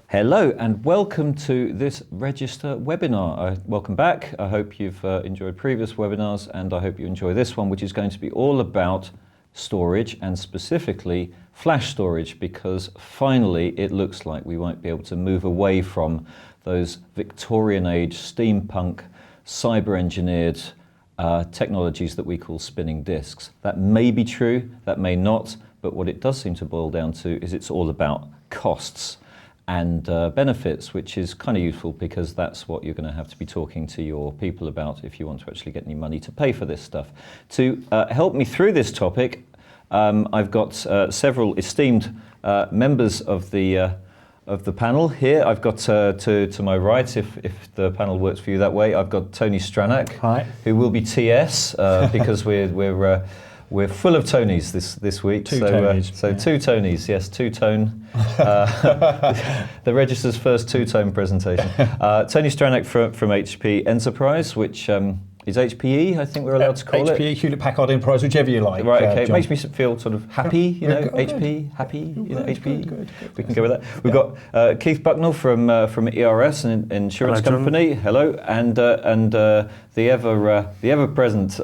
Hello and welcome to this Register webinar. Welcome back. I hope you've enjoyed previous webinars and I hope you enjoy this one, which is going to be all about storage and specifically flash storage, because finally it looks like we won't be able to move away from those Victorian age, steampunk, cyber engineered technologies that we call spinning disks. That may be true, that may not, but what it does seem to boil down to is it's all about costs and benefits, which is kind of useful because that's what you're going to have to be talking to your people about if you want to actually get any money to pay for this stuff. To help me through this topic, I've got several esteemed members of the panel here. I've got to my right, if the panel works for you that way, I've got Tony Stranack, Hi. Who will be TS because we're full of Tonys this week. Two Tonys. Two Tonys, yes, two-tone. The Register's first two-tone presentation. Tony Stranack from HP Enterprise, which is HPE, I think we're allowed to call it. HPE, Hewlett-Packard Enterprise, whichever you like. Right, okay. It John. makes me feel sort of happy, HP, happy, HPE. Good. We can go with that. We've got Keith Bucknall from ERS, an insurance company. Hello, and the ever-present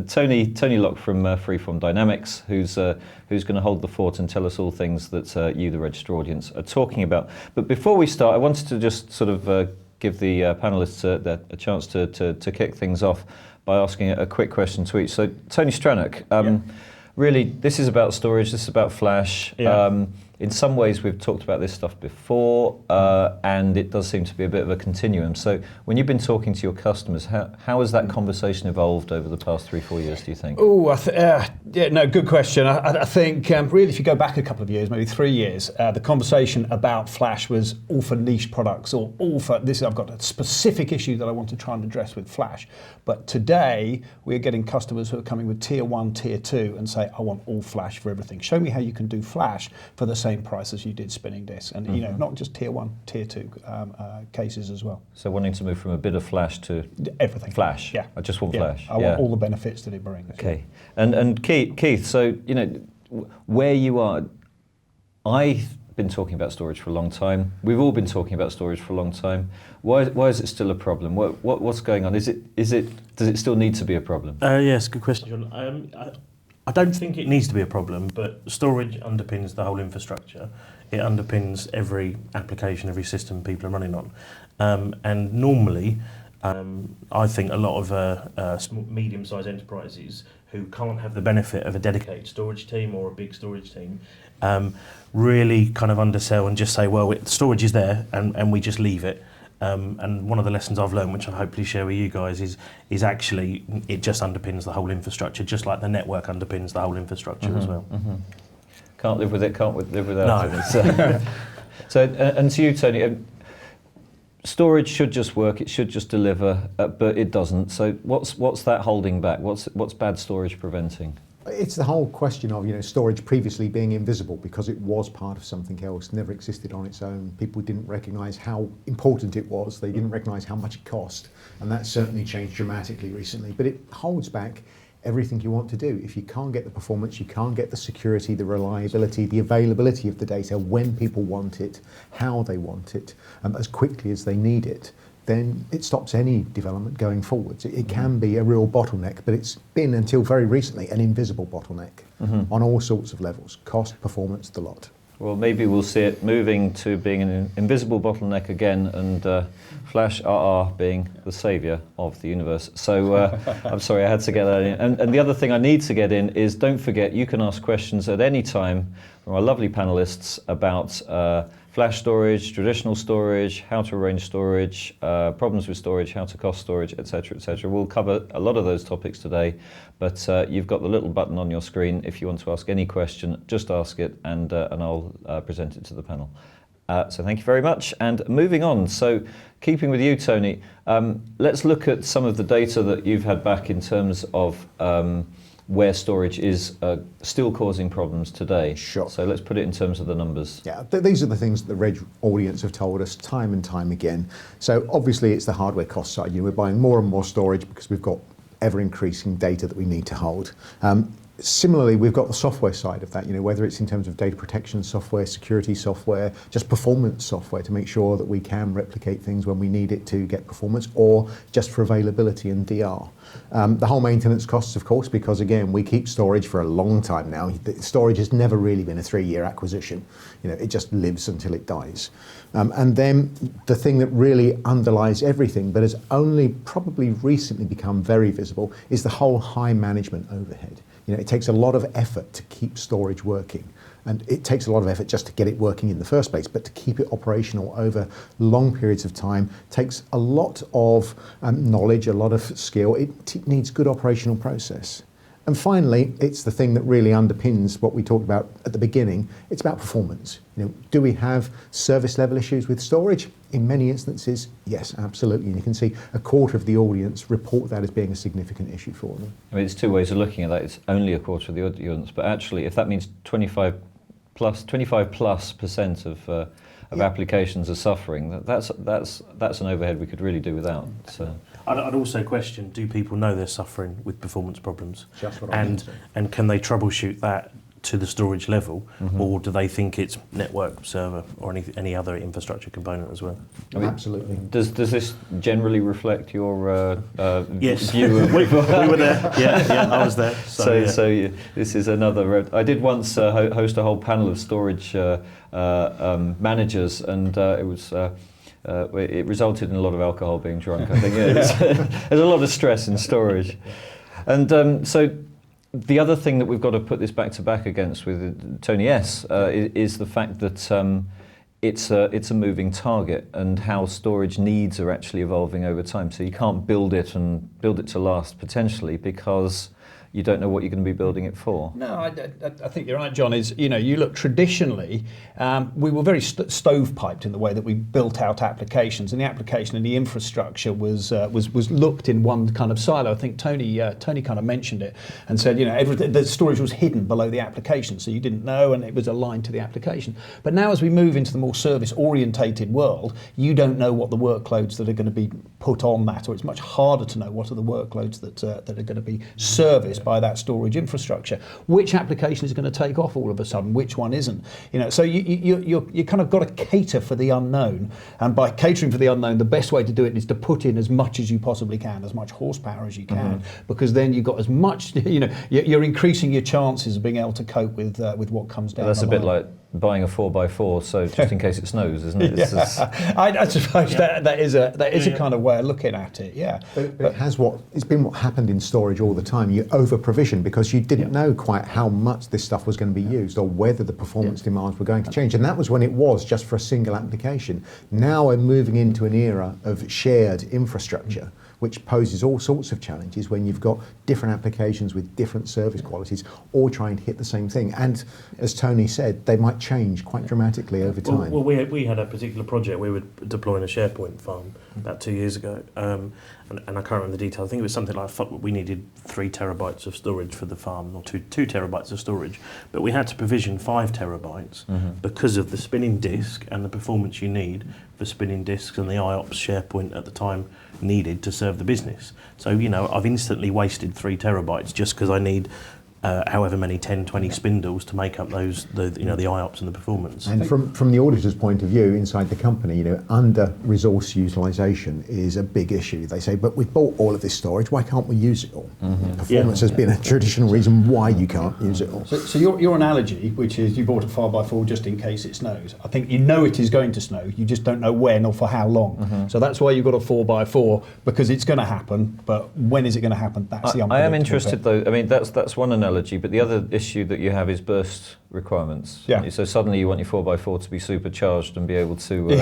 Tony Locke from Freeform Dynamics, who's going to hold the fort and tell us all things that you, the Register audience, are talking about. But before we start, I wanted to just sort of give the panelists a chance to kick things off by asking a quick question to each. So, Tony Stranack, really, this is about storage, this is about flash. Yeah. In some ways, we've talked about this stuff before, and it does seem to be a bit of a continuum. So, when you've been talking to your customers, how has that conversation evolved over the past 3-4 years, do you think? Oh, good question. I think really, if you go back a couple of years, maybe 3 years, the conversation about flash was all for niche products, or all for this. I've got a specific issue that I want to try and address with flash. But today, we're getting customers who are coming with tier 1, tier 2, and say, I want all flash for everything. Show me how you can do flash for the same price as you did spinning disks, and not just tier 1, tier 2 cases as well. So wanting to move from a bit of flash to everything. Flash. Yeah. I just want flash. I want all the benefits that it brings. Okay. And Keith, so where you are, I've been talking about storage for a long time. We've all been talking about storage for a long time. Why is it still a problem? What's going on? Does it still need to be a problem? Yes, good question, John. I don't think it needs to be a problem, but storage underpins the whole infrastructure. It underpins every application, every system people are running on. And normally, I think a lot of small, medium-sized enterprises who can't have the benefit of a dedicated storage team or a big storage team really kind of undersell and just say, well, storage is there and we just leave it. And one of the lessons I've learned, which I'll hopefully share with you guys, is actually it just underpins the whole infrastructure, just like the network underpins the whole infrastructure as well. Mm-hmm. Can't live with it, can't live without it. So, and to you, Tony, storage should just work, it should just deliver, but it doesn't. So what's that holding back? What's bad storage preventing? It's the whole question of storage previously being invisible because it was part of something else, never existed on its own. People didn't recognise how important it was, they didn't recognise how much it cost, and that's certainly changed dramatically recently. But it holds back everything you want to do. If you can't get the performance, you can't get the security, the reliability, the availability of the data when people want it, how they want it, as quickly as they need it, then it stops any development going forwards. It can be a real bottleneck, but it's been, until very recently, an invisible bottleneck on all sorts of levels, cost, performance, the lot. Well, maybe we'll see it moving to being an invisible bottleneck again, and Flash RR being the saviour of the universe. So I'm sorry, I had to get that in. And the other thing I need to get in is, don't forget, you can ask questions at any time from our lovely panellists about flash storage, traditional storage, how to arrange storage, problems with storage, how to cost storage, etc., etc. We'll cover a lot of those topics today, but you've got the little button on your screen. If you want to ask any question, just ask it, and I'll present it to the panel. So thank you very much. And moving on, so keeping with you, Tony, let's look at some of the data that you've had back in terms of where storage is still causing problems today. Sure. So let's put it in terms of the numbers. Yeah, these are the things that the Reg audience have told us time and time again. So obviously it's the hardware cost side. We're buying more and more storage because we've got ever increasing data that we need to hold. Similarly, we've got the software side of that, whether it's in terms of data protection software, security software, just performance software to make sure that we can replicate things when we need it to get performance, or just for availability and DR. The whole maintenance costs, of course, because again, we keep storage for a long time now. Storage has never really been a 3-year acquisition. It just lives until it dies. And then the thing that really underlies everything, but has only probably recently become very visible, is the whole high management overhead. It takes a lot of effort to keep storage working, and it takes a lot of effort just to get it working in the first place, but to keep it operational over long periods of time takes a lot of knowledge, a lot of skill. It needs good operational process. And finally, it's the thing that really underpins what we talked about at the beginning. It's about performance. Do we have service level issues with storage? In many instances, yes, absolutely. And you can see a quarter of the audience report that as being a significant issue for them. I mean, it's two ways of looking at that. It's only a quarter of the audience, but actually, if that means 25 plus percent of applications are suffering, that's an overhead we could really do without. So. I'd also question, do people know they're suffering with performance problems? Just what I mean. And can they troubleshoot that to the storage level, or do they think it's network, server, or any other infrastructure component as well? Absolutely. Does this generally reflect your yes. view of we were there. Yeah, I was there. So this is another. I did once host a whole panel of storage managers, and it was. It resulted in a lot of alcohol being drunk. I think there's a lot of stress in storage, and so. The other thing that we've got to put this back to back against with Tony S is the fact that it's a moving target, and how storage needs are actually evolving over time. So you can't build it to last potentially, because you don't know what you're going to be building it for. No, I think you're right, John. You look traditionally, we were very stovepiped in the way that we built out applications, and the application and the infrastructure was looked in one kind of silo. I think Tony kind of mentioned it and said, the storage was hidden below the application, so you didn't know, and it was aligned to the application. But now, as we move into the more service-orientated world, you don't know what the workloads that are going to be put on that, or it's much harder to know what are the workloads that are going to be serviced by that storage infrastructure. Which application is going to take off all of a sudden? Which one isn't? So you kind of got to cater for the unknown, and by catering for the unknown, the best way to do it is to put in as much as you possibly can, as much horsepower as you can, because then you've got as much. You're increasing your chances of being able to cope with what comes down. That's the a bit line. like buying a 4x4, so just in case it snows, isn't it? I suppose that is a kind of way of looking at it. Yeah, but it's been what happened in storage all the time. You over provision because you didn't know quite how much this stuff was going to be used, or whether the performance demands were going to change, and that was when it was just for a single application. Now we're moving into an era of shared infrastructure, which poses all sorts of challenges when you've got different applications with different service qualities all trying to hit the same thing. And as Tony said, they might change quite dramatically over time. Well, we had a particular project. We were deploying a SharePoint farm about 2 years ago, and I can't remember the detail. I think it was something like we needed 3 terabytes of storage for the farm, or two terabytes of storage, but we had to provision 5 terabytes because of the spinning disk and the performance you need for spinning disks, and the IOPS SharePoint at the time needed to serve the business. So I've instantly wasted 3 terabytes just because I need however many 10, 20 spindles to make up the IOPS and the performance. And from the auditor's point of view inside the company, under resource utilisation is a big issue. They say, but we've bought all of this storage, why can't we use it all? Performance has been a traditional reason why you can't use it all. So your analogy, which is you bought a 4x4 just in case it snows. I think it is going to snow, you just don't know when or for how long. So that's why you've got a 4x4, because it's going to happen, but when is it going to happen? That's the unpredictable I am interested bit. though, I mean that's one analogy, but the other issue that you have is burst requirements. Yeah. So suddenly you want your 4x4 to be supercharged and be able to...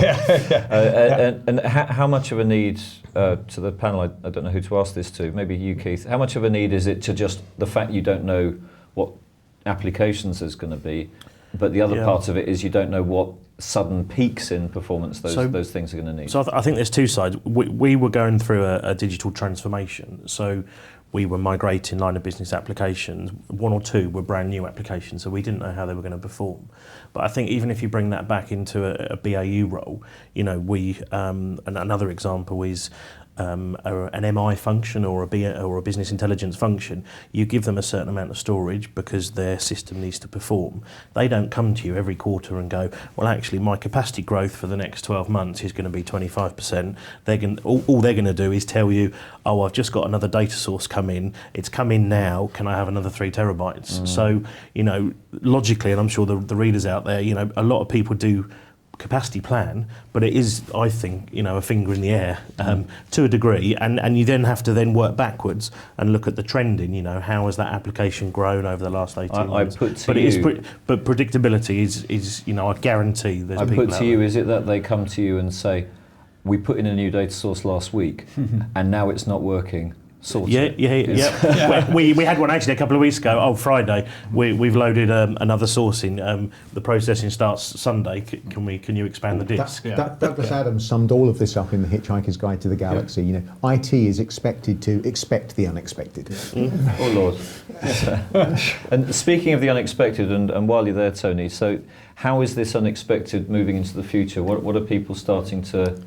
And how much of a need, to the panel, I don't know who to ask this to, maybe you, Keith, how much of a need is it to just the fact you don't know what applications there's going to be, but the other part of it is you don't know what sudden peaks in performance those things are going to need? So I think there's two sides. We were going through a digital transformation, so we were migrating line of business applications. 1 or 2 were brand new applications, so we didn't know how they were going to perform. But I think even if you bring that back into a BAU role, we and another example is an MI function or a business intelligence function, you give them a certain amount of storage because their system needs to perform. They don't come to you every quarter and go, well, actually, my capacity growth for the next 12 months is going to be 25%. All they're going to do is tell you, oh, I've just got another data source come in. It's come in now. Can I have another 3 terabytes? So, logically, and I'm sure the readers out there, a lot of people do capacity plan, but it is, I think, a finger in the air to a degree, and you then have to then work backwards and look at the trending. How has that application grown over the last 18 months? But predictability is I guarantee there's people I put to you, is it that they come to you and say, we put in a new data source last week and now it's not working? Yeah. We had one actually a couple of weeks ago. Oh, Friday. We've loaded another source in. The processing starts Sunday. Can you expand the disk? Douglas Adams summed all of this up in The Hitchhiker's Guide to the Galaxy. IT is expected to expect the unexpected. Oh Lord. And speaking of the unexpected, and while you're there, Tony, so how is this unexpected moving into the future? What are people starting to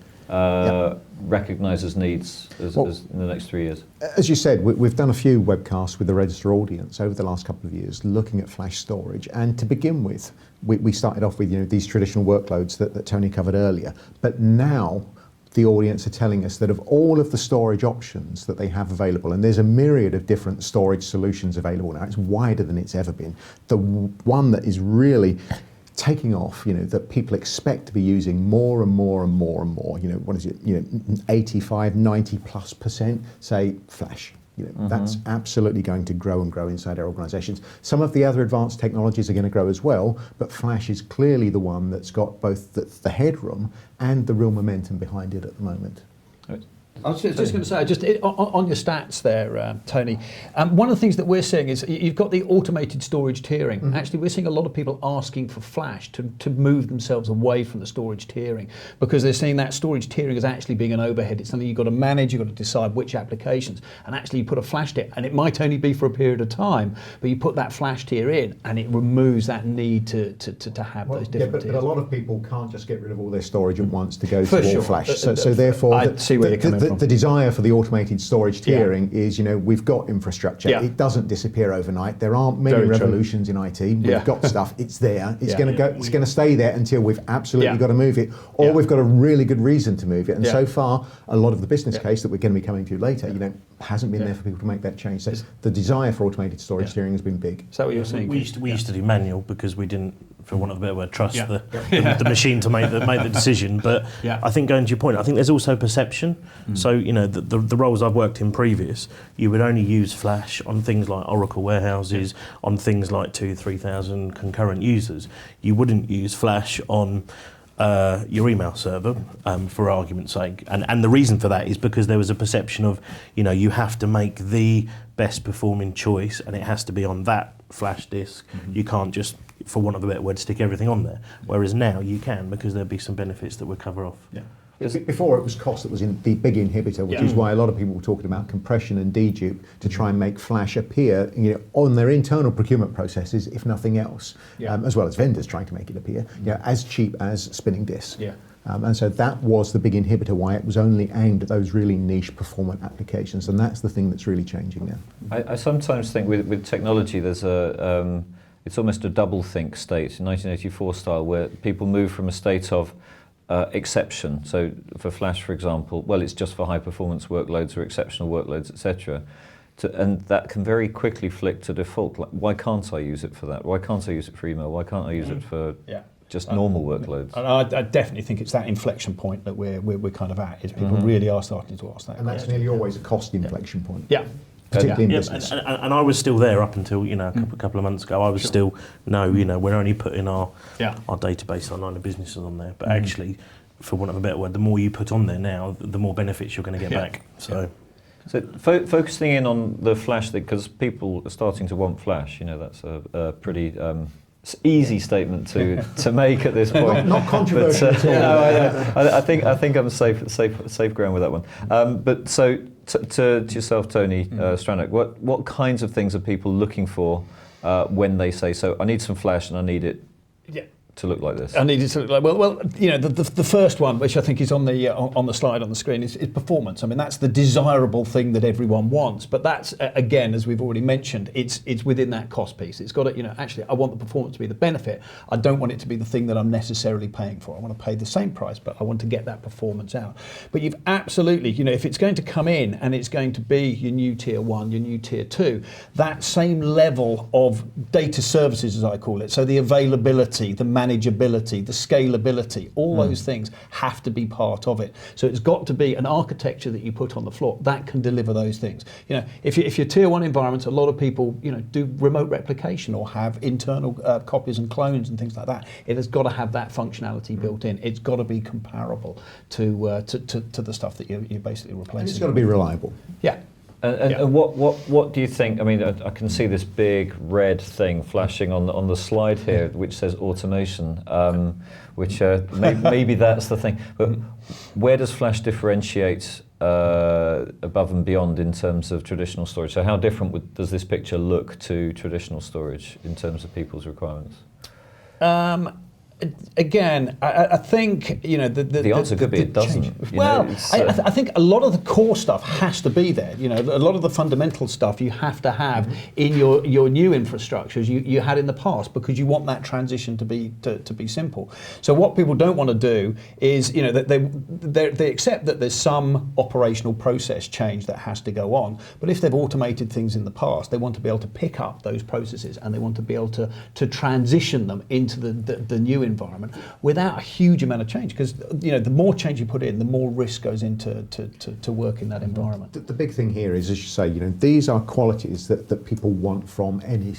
recognise as needs as in the next 3 years? As you said, we've done a few webcasts with the Register audience over the last couple of years looking at flash storage, and to begin with we started off with these traditional workloads that Tony covered earlier, but now the audience are telling us that of all of the storage options that they have available, and there's a myriad of different storage solutions available now, it's wider than it's ever been, the one that is really taking off, that people expect to be using more and more and more and more, what is it, 85, 90+% say flash. That's absolutely going to grow and grow inside our organisations. Some of the other advanced technologies are going to grow as well, but flash is clearly the one that's got both the headroom and the real momentum behind it at the moment. I was just going to say, on your stats there, Tony, one of the things that we're seeing is you've got the automated storage tiering. Actually, we're seeing a lot of people asking for flash to move themselves away from the storage tiering, because they're seeing that storage tiering as actually being an overhead. It's something you've got to manage, you've got to decide which applications, and actually you put a flash tier, and it might only be for a period of time, but you put that flash tier in, and it removes that need to have those different tiers. But a lot of people can't just get rid of all their storage at once to go to all flash. So therefore, I see where you're coming from. The desire for the automated storage tiering is, we've got infrastructure. It doesn't disappear overnight. There aren't many revolutions in IT. We've got stuff. It's there. It's going to go. It's going to stay there until we've absolutely got to move it, or we've got a really good reason to move it. And so far, a lot of the business case that we're going to be coming to later, hasn't been there for people to make that change. So the desire for automated storage tiering has been big. Is that what you're saying? We used to do manual because we didn't, for want of a better word, trust the machine to make the decision. But I think, going to your point, I think there's also perception. So the roles I've worked in previous, you would only use flash on things like Oracle warehouses, on things like 2,000-3,000 concurrent users. You wouldn't use flash on your email server, for argument's sake, and the reason for that is because there was a perception of, you have to make the best performing choice, and it has to be on that flash disk. You can't just, for want of a better word, stick everything on there. Whereas now you can, because there'll be some benefits that we'll cover off. Before it was cost that was the big inhibitor, which is why a lot of people were talking about compression and dedupe to try and make flash appear, on their internal procurement processes, if nothing else, as well as vendors trying to make it appear, as cheap as spinning disks. And so that was the big inhibitor, why it was only aimed at those really niche performant applications, and that's the thing that's really changing now. I sometimes think with technology there's it's almost a double think state, 1984 style, where people move from a state of exception. So for flash, for example, well, it's just for high performance workloads or exceptional workloads, etc. And that can very quickly flick to default. Like, why can't I use it for that? Why can't I use it for email? Why can't I use it for just normal workloads? I definitely think it's that inflection point that we're kind of at. Is people really are starting to ask that. And that's nearly always a cost inflection point. Particularly in business. And I was still there up until a couple of months ago. I was still we're only putting our database on line of businesses on there. But actually, for want of a better word, the more you put on there now, the more benefits you're going to get back. So focusing in on the flash thing, because people are starting to want flash. That's a pretty easy statement to make at this point. Not controversial at all. I think I'm safe ground with that one. But so to yourself, Tony Stranack, what kinds of things are people looking for when they say, so I need some flash and I need it to look like this? I needed to look like, well, you know, the first one, which I think is on the slide on the screen, is performance. I mean, that's the desirable thing that everyone wants. But that's again, as we've already mentioned, it's within that cost piece. It's got to, you know, actually, I want the performance to be the benefit. I don't want it to be the thing that I'm necessarily paying for. I want to pay the same price, but I want to get that performance out. But you've absolutely, you know, if it's going to come in and it's going to be your new tier 1, your new tier 2, that same level of data services, as I call it, so the availability, the manageability, the scalability, all those things have to be part of it. So it's got to be an architecture that you put on the floor that can deliver those things. You know, if you're tier 1 environments, a lot of people, you know, do remote replication or have internal copies and clones and things like that. It has got to have that functionality built in. It's got to be comparable to the stuff that you're basically replacing. And it's got to be reliable. Yeah. And what do you think? I mean, I can see this big red thing flashing on the slide here, which says automation, which maybe that's the thing. But where does Flash differentiate above and beyond in terms of traditional storage? So how different does this picture look to traditional storage in terms of people's requirements? Again, I think, you know, the answer could be it doesn't. Well, I think a lot of the core stuff has to be there. You know, a lot of the fundamental stuff you have to have in your new infrastructures you had in the past, because you want that transition to be simple. So what people don't want to do is, you know, that they accept that there's some operational process change that has to go on. But if they've automated things in the past, they want to be able to pick up those processes and they want to be able to transition them into the new environment without a huge amount of change, because, you know, the more change you put in, the more risk goes into to work in that environment. The big thing here is, as you say, you know, these are qualities that people want from any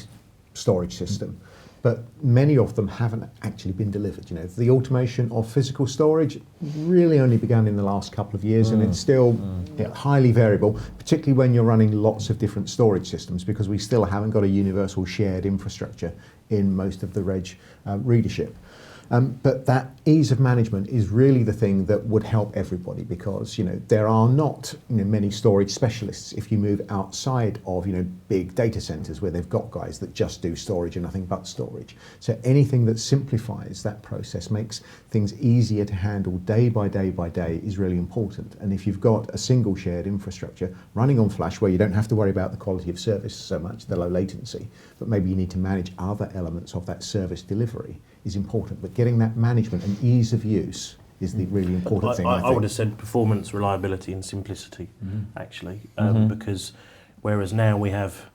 storage system, but many of them haven't actually been delivered. You know, the automation of physical storage really only began in the last couple of years, and it's still highly variable, particularly when you're running lots of different storage systems, because we still haven't got a universal shared infrastructure in most of the reg readership. But that ease of management is really the thing that would help everybody, because, you know, there are not, you know, many storage specialists if you move outside of, you know, big data centers where they've got guys that just do storage and nothing but storage. So anything that simplifies that process, makes things easier to handle day by day by day, is really important. And if you've got a single shared infrastructure running on Flash where you don't have to worry about the quality of service so much, the low latency, but maybe you need to manage other elements of that service delivery, is important. But getting that management and ease of use is the really important thing. I would have said performance, reliability and simplicity, actually, because whereas now we have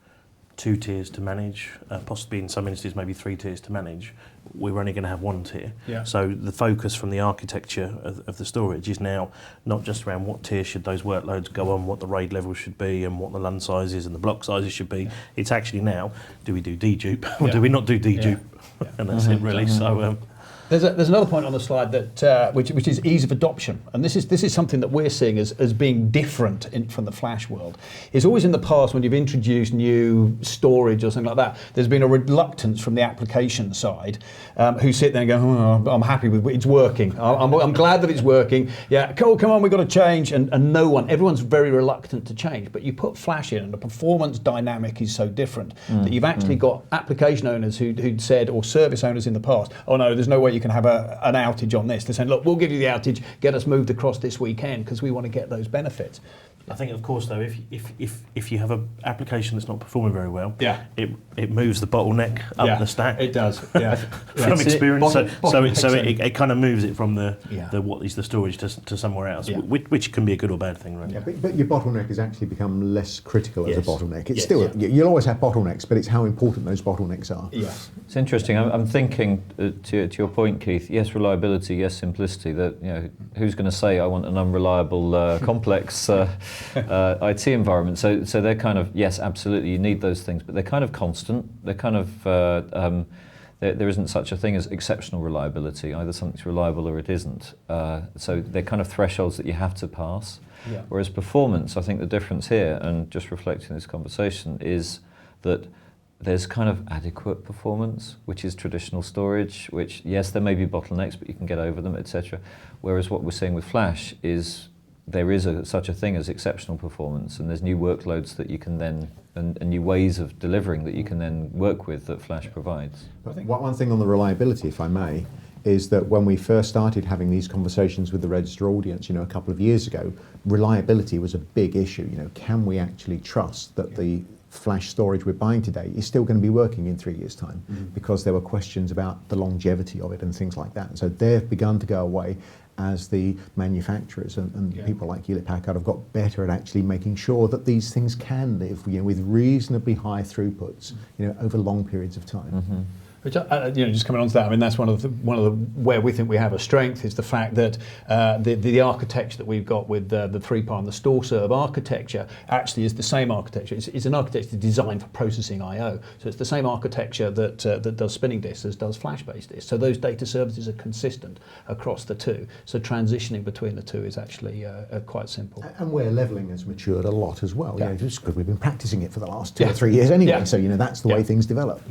2 tiers to manage, possibly in some instances maybe 3 tiers to manage, we're only going to have 1 tier. Yeah. So the focus from the architecture of the storage is now not just around what tier should those workloads go on, what the RAID level should be and what the LUN sizes and the block sizes should be. It's actually now, do we do dedupe or do we not do dedupe? And that's it really. So There's another point on the slide that which is ease of adoption, and this is something that we're seeing as being different from the Flash world. It's always in the past when you've introduced new storage or something like that, there's been a reluctance from the application side, who sit there and go, oh, I'm happy with it, it's working. I'm glad that it's working. Yeah, cool, come on, we've got to change, and everyone's very reluctant to change. But you put Flash in, and the performance dynamic is so different that you've actually got application owners who'd said, or service owners in the past, oh no, there's no way you can have an outage on this. They're saying, look, we'll give you the outage, get us moved across this weekend, because we want to get those benefits. I think, of course, though, if you have an application that's not performing very well, yeah, it moves the bottleneck up the stack. It does. Yeah, from experience. So it kind of moves it from the Yeah. what is the storage to somewhere else, Yeah. which can be a good or bad thing, right? Yeah, but your bottleneck has actually become less critical as a Yes. bottleneck. It's Yes, still, yeah. you'll always have bottlenecks, but it's how important those bottlenecks are. Yeah. It's interesting. I'm thinking to your point, Keith. Yes, reliability. Yes, simplicity. That, you know, who's going to say I want an unreliable, complex IT environment? So they're kind of, yes, absolutely. You need those things, but they're kind of constant. They're kind of there isn't such a thing as exceptional reliability. Either something's reliable or it isn't. So they're kind of thresholds that you have to pass. Yeah. Whereas performance, I think the difference here, and just reflecting this conversation, is that there's kind of adequate performance, which is traditional storage, which, yes, there may be bottlenecks, but you can get over them, etc. Whereas what we're seeing with Flash is there is such a thing as exceptional performance, and there's new workloads that you can then and new ways of delivering that you can then work with that Flash provides. But one thing on the reliability, if I may, is that when we first started having these conversations with the register audience, a couple of years ago, reliability was a big issue. Can we actually trust that the flash storage we're buying today is still going to be working in 3 years' time? Because there were questions about the longevity of it and things like that. And so they've begun to go away as the manufacturers and people like Hewlett Packard have got better at actually making sure that these things can live with reasonably high throughputs over long periods of time. Which, just coming on to that, I mean, that's one of the where we think we have a strength is the fact that the architecture that we've got with the 3PAR and the store serve architecture actually is the same architecture. It's an architecture designed for processing I/O, so it's the same architecture that does spinning disks as does flash-based disks. So those data services are consistent across the two. So transitioning between the two is actually quite simple. And where leveling has matured a lot as well. Just because we've been practicing it for the last 2 or 3 years anyway. So that's the way things develop.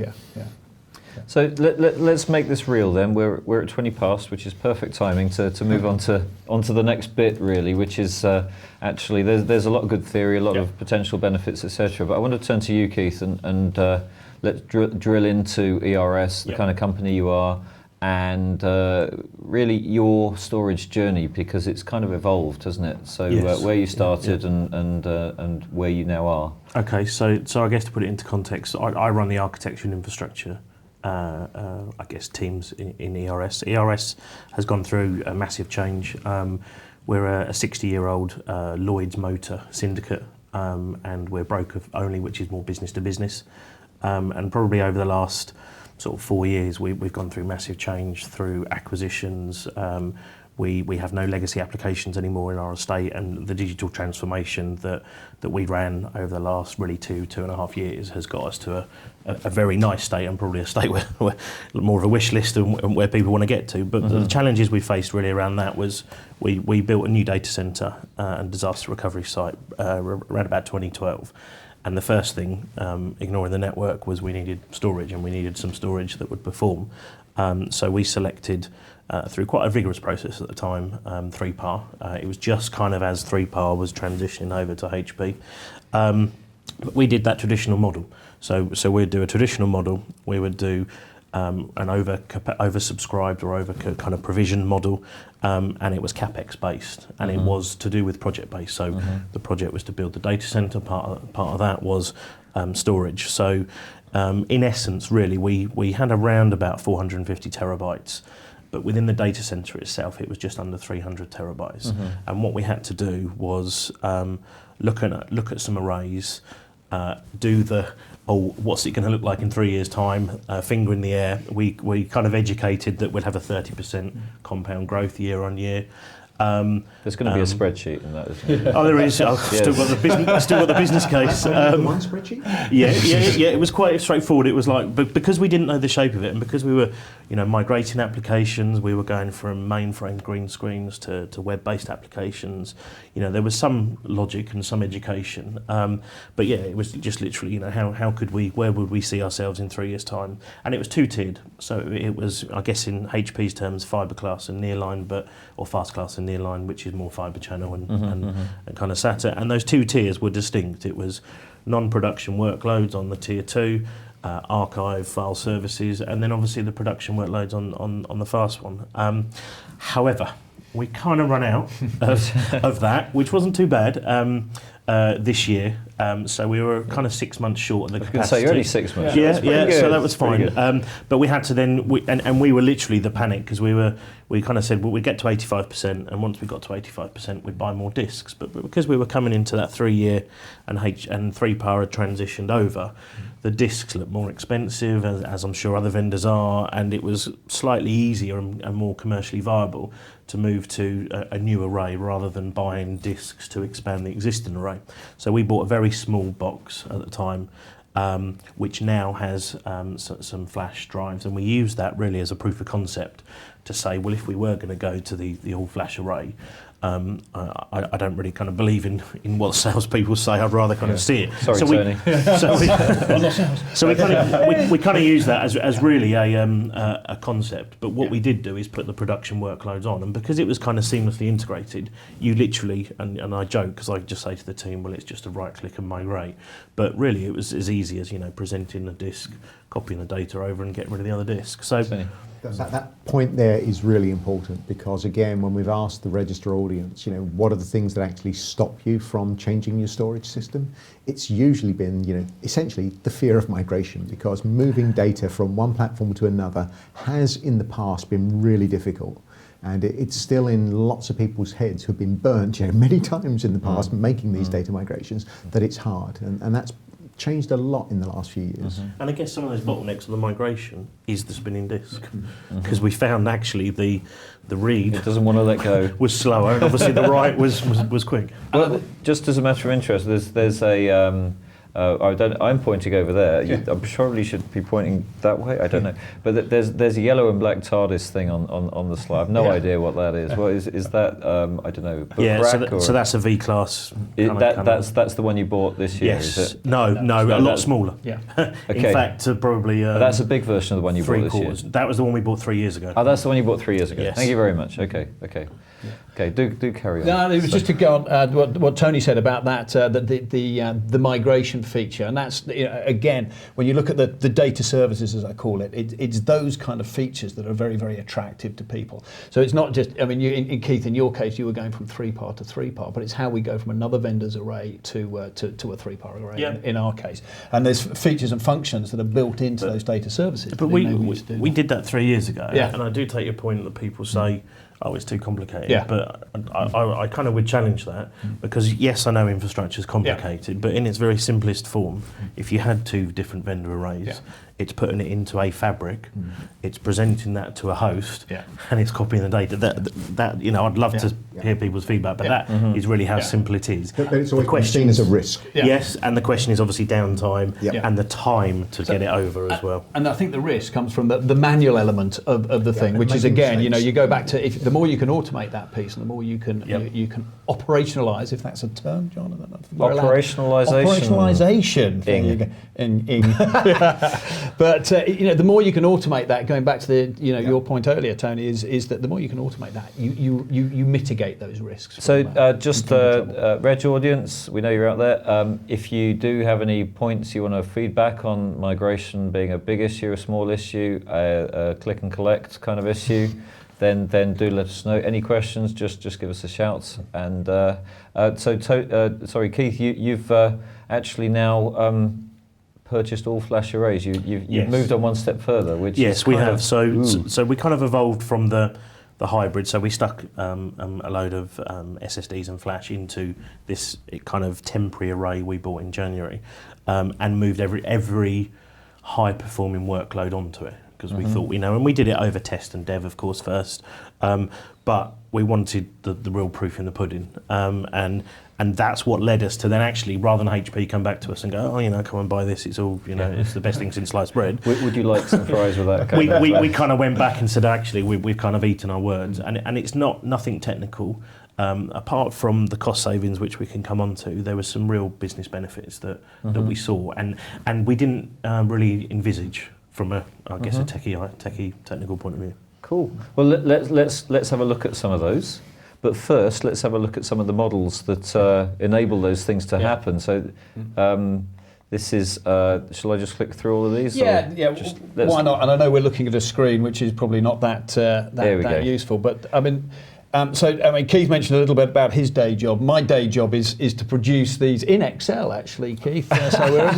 So let's make this real then. We're at 20 past, which is perfect timing to move onto the next bit really, which is actually there's a lot of good theory, a lot of potential benefits, etc. But I want to turn to you, Keith, and let's drill into ERS, the kind of company you are, and really your storage journey, because it's kind of evolved, hasn't it? So where you started and where you now are. Okay, so I guess to put it into context, I run the architecture and infrastructure I guess teams in ERS. ERS has gone through a massive change. We're a 60-year-old Lloyd's Motor syndicate, and we're broker only, which is more business to business. And probably over the last sort of 4 years, we've gone through massive change through acquisitions. We have no legacy applications anymore in our estate, and the digital transformation that we ran over the last really 2.5 years has got us to a very nice state, and probably a state where more of a wish list and where people want to get to. But the challenges we faced really around that was we built a new data centre and disaster recovery site around about 2012. And the first thing, ignoring the network, was we needed storage, and we needed some storage that would perform. So we selected, through quite a vigorous process at the time, 3PAR. It was just kind of as 3PAR was transitioning over to HP. But we did that traditional model. So we'd do a traditional model. We would do an oversubscribed or over kind of provision model, and it was CapEx based, and it was to do with project based. So the project was to build the data center. Part of that was storage. So in essence, really, we had around about 450 terabytes. But within the data center itself, it was just under 300 terabytes. And what we had to do was look at some arrays, do the what's it going to look like in 3 years' time? Finger in the air. We kind of educated that we'd have a 30% compound growth year on year. There's going to be a spreadsheet in that, isn't there? Oh, there is. I've still got the business case. One spreadsheet? Yeah. It was quite straightforward. It was like, but because we didn't know the shape of it, and because we were, migrating applications, we were going from mainframe green screens to web-based applications. There was some logic and some education. But yeah, it was just literally, where would we see ourselves in 3 years' time? And it was two-tiered. So it was, I guess, in HP's terms, fibre class and nearline, or fast class and nearline, which is more fibre channel and kind of SATA. And those two tiers were distinct. It was non-production workloads on the tier 2, archive file services, and then obviously the production workloads on the fast one. However, we kind of run out of that, which wasn't too bad this year. So we were kind of 6 months short of the capacity. So you're only 6 months. Yeah. So that was fine. But we had to then, we were literally the panic, because we kind of said, well, we'd get to 85%, and once we got to 85%, we'd buy more discs. But because we were coming into that 3 year, and 3PAR had transitioned over, the discs looked more expensive, as I'm sure other vendors are, and it was slightly easier and more commercially viable to move to a new array rather than buying discs to expand the existing array. So we bought a very small box at the time, which now has some flash drives, and we used that really as a proof of concept to say, well, if we were going to go to the all-flash array, I don't really kind of believe in what salespeople say. I'd rather kind of see it. Sorry, Tony. So we kind of use that as really a concept. But what we did do is put the production workloads on, and because it was kind of seamlessly integrated, you literally, and I joke because I just say to the team, well, it's just a right click and migrate. But really, it was as easy as presenting the disk, copying the data over, and getting rid of the other disk. So. That point there is really important, because again, when we've asked the register audience, what are the things that actually stop you from changing your storage system, it's usually been, essentially the fear of migration, because moving data from one platform to another has in the past been really difficult. And it's still in lots of people's heads who've been burnt many times in the past making these data migrations, that it's hard. And that's changed a lot in the last few years. And I guess some of those bottlenecks of the migration is the spinning disk, because we found actually the read It doesn't want to let go. was slower, and obviously the write was quick. Well, just as a matter of interest, there's a. I'm pointing over there. I probably should be pointing that way. I don't know. But there's a yellow and black TARDIS thing on the slide. I've no idea what that is. What is that? I don't know. So that's a V class. That's the one you bought this year. Yes. Is it? No, a lot smaller. Yeah. In fact, probably. That's a big version of the one you bought this year. That was the one we bought 3 years ago. Oh, that's the one you bought 3 years ago. Yes. Thank you very much. Okay. Okay, do carry on. No, it was just to go on what Tony said about that, the migration feature, and that's again, when you look at the data services, as I call it, it's those kind of features that are very, very attractive to people. So it's not just, in Keith, in your case, you were going from 3-part to 3-part, but it's how we go from another vendor's array to a 3-part array in our case. And there's features and functions that are built into those data services. But we did that 3 years ago, and I do take your point that people say, oh, it's too complicated. But I kind of would challenge that, because yes, I know infrastructure is complicated, but in its very simplest form, if you had 2 different vendor arrays, it's putting it into a fabric, it's presenting that to a host, and it's copying the data. That I'd love to hear people's feedback, but that is really how simple it is. But it's always seen as a risk. Yes, and the question is obviously downtime and the time to get it over as well. And I think the risk comes from the manual element of the thing, which is again, you go back to the more you can automate that piece, and the more you can operationalize, if that's a term, John. I don't know if we're allowed. Operationalization. There you go. But the more you can automate that, going back to your point earlier, Tony, is that the more you can automate that, you mitigate those risks. So Reg audience, we know you're out there. If you do have any points you want to feedback on migration being a big issue, a small issue, a click and collect kind of issue, then do let us know. Any questions, just give us a shout. And sorry, Keith, you've actually now purchased all flash arrays. You've moved on one step further, which yes, we have. So we kind of evolved from the hybrid. So we stuck a load of SSDs and flash into this kind of temporary array we bought in January, and moved every high performing workload onto it, because we thought and we did it over test and dev, of course, first, but we wanted the real proof in the pudding, and that's what led us to then actually, rather than HP come back to us and go, come and buy this, it's all, it's the best thing since sliced bread. Would you like some fries with that? We kind of went back and said, actually, we've kind of eaten our words, and it's nothing technical. Apart from the cost savings, which we can come on to, there were some real business benefits that we saw, and we didn't really envisage from a techie technical point of view. Cool. Well, let's have a look at some of those. But first, let's have a look at some of the models that enable those things to happen. So, this is. Shall I just click through all of these? Yeah. Why not? And I know we're looking at a screen, which is probably not that useful. But Keith mentioned a little bit about his day job. My day job is to produce these in Excel, actually, Keith. So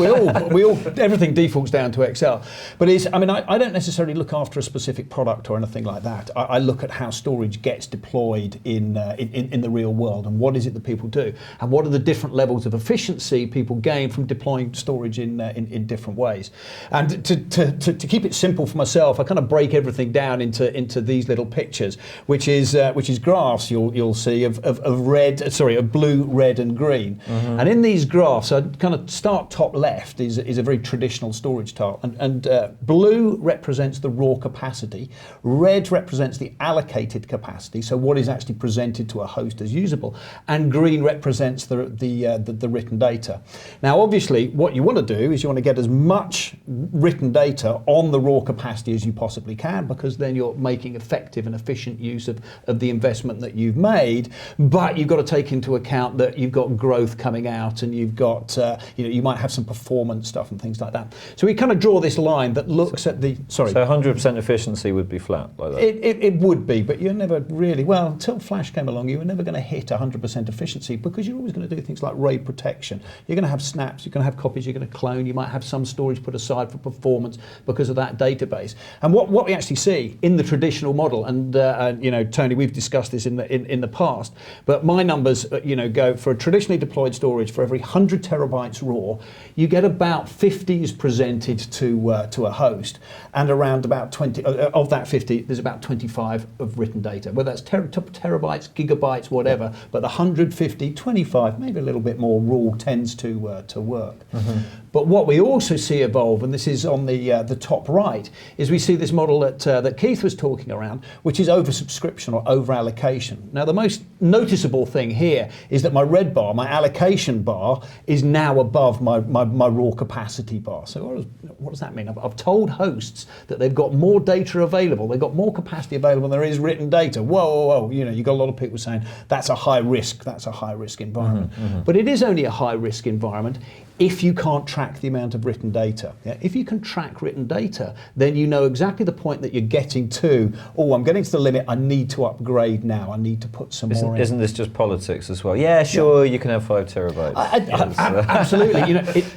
we all everything defaults down to Excel. But I don't necessarily look after a specific product or anything like that. I look at how storage gets deployed in the real world, and what is it that people do, and what are the different levels of efficiency people gain from deploying storage in different ways. And to keep it simple for myself, I kind of break everything down into these little pictures, which is graphs you'll see of blue, red, and green. And in these graphs, kind of start top left is a very traditional storage tile, and blue represents the raw capacity, red represents the allocated capacity, so what is actually presented to a host as usable, and green represents the written data. Now, obviously, what you want to do is you want to get as much written data on the raw capacity as you possibly can, because then you're making effective and efficient use of the investment that you've made. But you've got to take into account that you've got growth coming out, and you've got you might have some performance stuff and things like that. So we kind of draw this line that looks at the So 100% efficiency would be flat like that. It would be, but you're never really, well, until Flash came along, you were never going to hit 100% efficiency, because you're always going to do things like RAID protection. You're going to have snaps, you're going to have copies, you're going to clone, you might have some storage put aside for performance because of that database. And what we actually see in the traditional model, and Tony, we've discussed this in the past, but my numbers go for a traditionally deployed storage for every 100 terabytes raw, you get about 50 is presented to a host, and around about 20 of that 50, there's about 25 of written data, whether that's terabytes, gigabytes, whatever. But the 150, 25, maybe a little bit more rule tends to work. But what we also see evolve, and this is on the top right, is we see this model that Keith was talking around, which is oversubscription or over-allocation. Now, the most noticeable thing here is that my red bar, my allocation bar, is now above my raw capacity bar. So what does that mean? I've told hosts that they've got more data available, they've got more capacity available than there is written data. Whoa. You've got a lot of people saying that's a high risk environment. But it is only a high risk environment if you can't track the amount of written data. Yeah? If you can track written data, then you know exactly the point that you're getting to. Oh, I'm getting to the limit, I need to upgrade now, I need to put some more in. Isn't this just politics as well? Yeah, sure, you can have 5 terabytes. Absolutely.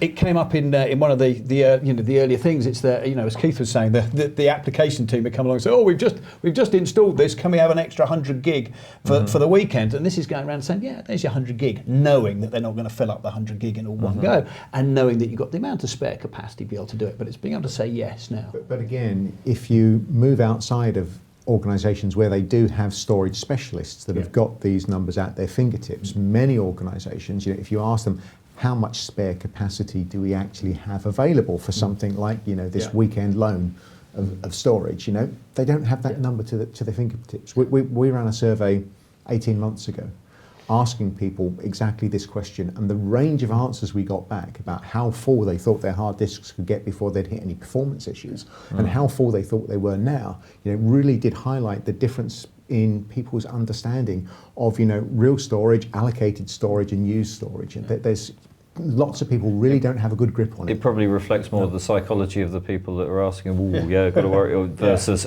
It came up in one of the earlier things. It's as Keith was saying, the application team would come along and say, oh, we've just installed this, can we have an extra 100 gig for the weekend? And this is going around saying, yeah, there's your 100 gig, knowing that they're not going to fill up the 100 gig in all one go, and knowing that you've got the amount of spare capacity to be able to do it. But it's being able to say yes now. But again, if you move outside of organisations where they do have storage specialists that have got these numbers at their fingertips, many organisations, if you ask them, how much spare capacity do we actually have available for something like this weekend loan of storage? They don't have that number to their fingertips. We ran a survey 18 months ago asking people exactly this question, and the range of answers we got back about how full they thought their hard disks could get before they'd hit any performance issues and how full they thought they were now, really did highlight the difference in people's understanding of real storage, allocated storage, and used storage. And there's lots of people really don't have a good grip on it. It probably reflects more of the psychology of the people that are asking, got to worry, versus,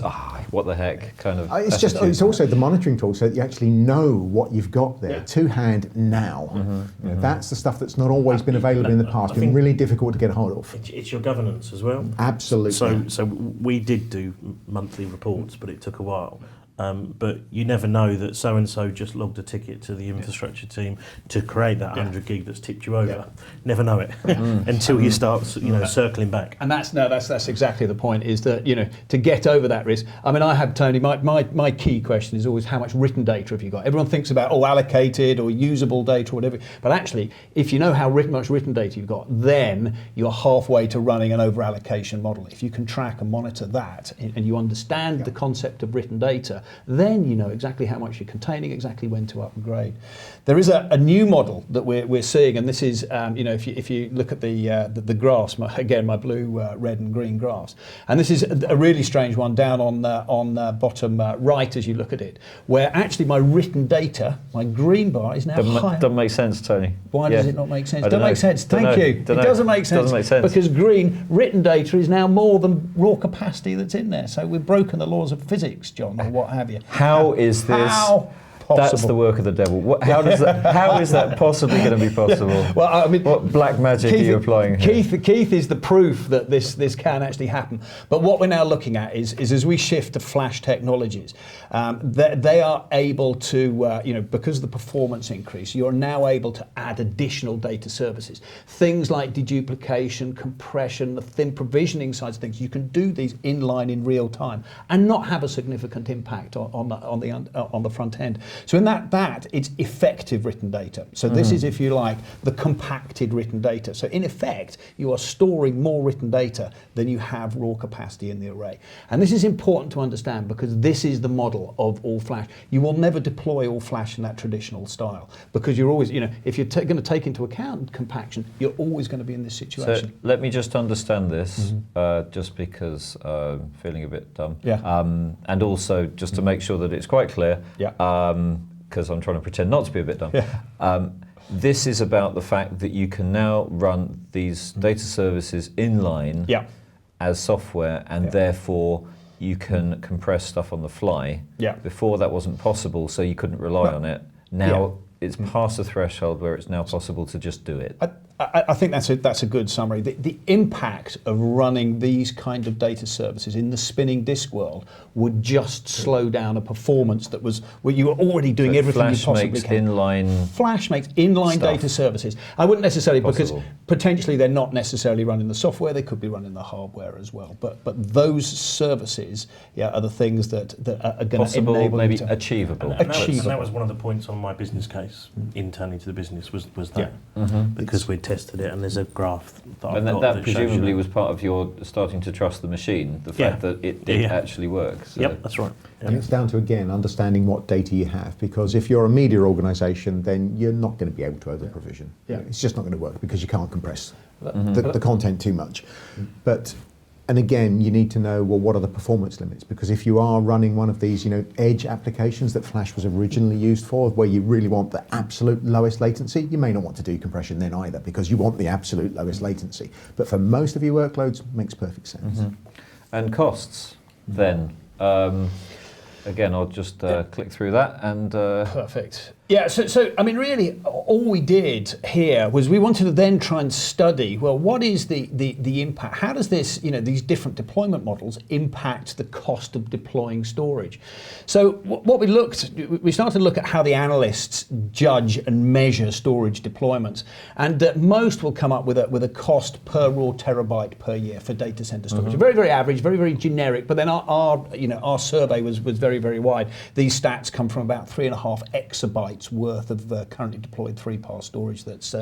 what the heck, kind of. It's also the monitoring tool, so that you actually know what you've got there to hand now. That's the stuff that's not always been available in the past, been really difficult to get a hold of. It's your governance as well. Absolutely. So we did do monthly reports, but it took a while. But you never know that so-and-so just logged a ticket to the infrastructure team to create that 100 gig that's tipped you over. Never know it until you start, circling back. And that's exactly the point, is that, to get over that risk. I mean, I have, Tony, my key question is always how much written data have you got? Everyone thinks about, allocated or usable data or whatever. But actually, if you know how much written data you've got, then you're halfway to running an over-allocation model. If you can track and monitor that, and you understand the concept of written data, then you know exactly how much you're containing, exactly when to upgrade. There is a new model that we're seeing, and this is, if you look at the graphs, my blue, red, and green graphs, and this is a really strange one down on bottom right as you look at it, where actually my written data, my green bar, is now higher. Doesn't make sense, Tony. Why does it not make sense? Doesn't make sense. Thank you. It doesn't make sense because green written data is now more than raw capacity that's in there. So we've broken the laws of physics, John, or what have you. How is this possible. That's the work of the devil. How is that possible going to be possible? Yeah. Well, I mean, what black magic Keith, are you applying here? Keith is the proof that this can actually happen. But what we're now looking at is as we shift to flash technologies, they are able to, because of the performance increase, you're now able to add additional data services. Things like deduplication, compression, the thin provisioning sides of things. You can do these inline in real time and not have a significant impact on the front end. So in that it's effective written data. So this is, if you like, the compacted written data. So in effect, you are storing more written data than you have raw capacity in the array. And this is important to understand because this is the model of all flash. You will never deploy all flash in that traditional style because you're always, if you're going to take into account compaction, you're always going to be in this situation. So let me just understand this, just because I'm feeling a bit dumb. Yeah. And also just to make sure that it's quite clear, because I'm trying to pretend not to be a bit dumb. Yeah. This is about the fact that you can now run these data services inline as software, and therefore you can compress stuff on the fly. Yeah. Before that wasn't possible, so you couldn't rely on it. Now it's past the threshold where it's now possible to just do it. I think that's a good summary. The impact of running these kind of data services in the spinning disk world would just slow down a performance that was where you were already doing everything Flash you possibly makes can. Flash makes inline stuff data services. I wouldn't necessarily possible. Because potentially they're not necessarily running the software. They could be running the hardware as well. But those services, are the things that are going to enable maybe you to achievable. And that was one of the points on my business case internally to the business was that because we tested it, and there's a graph that I've got that presumably was part of your starting to trust the machine, the fact that it did actually work. So. Yep, that's right. Yep. And it's down to, again, understanding what data you have, because if you're a media organisation, then you're not going to be able to over-provision. It's just not going to work because you can't compress the content too much. But and again, you need to know, well, what are the performance limits? Because if you are running one of these, edge applications that Flash was originally used for, where you really want the absolute lowest latency, you may not want to do compression then either, because you want the absolute lowest latency. But for most of your workloads, it makes perfect sense. And costs, then. Again, I'll just click through that and... Perfect. Yeah, so I mean, really, all we did here was we wanted to then try and study, well, what is the impact? How does this, these different deployment models impact the cost of deploying storage? So what we started to look at how the analysts judge and measure storage deployments, and most will come up with a cost per raw terabyte per year for data center storage. Very, very average, very, very generic, but then our survey was very, very wide. These stats come from about 3.5 exabytes worth of currently deployed 3-PAR storage that's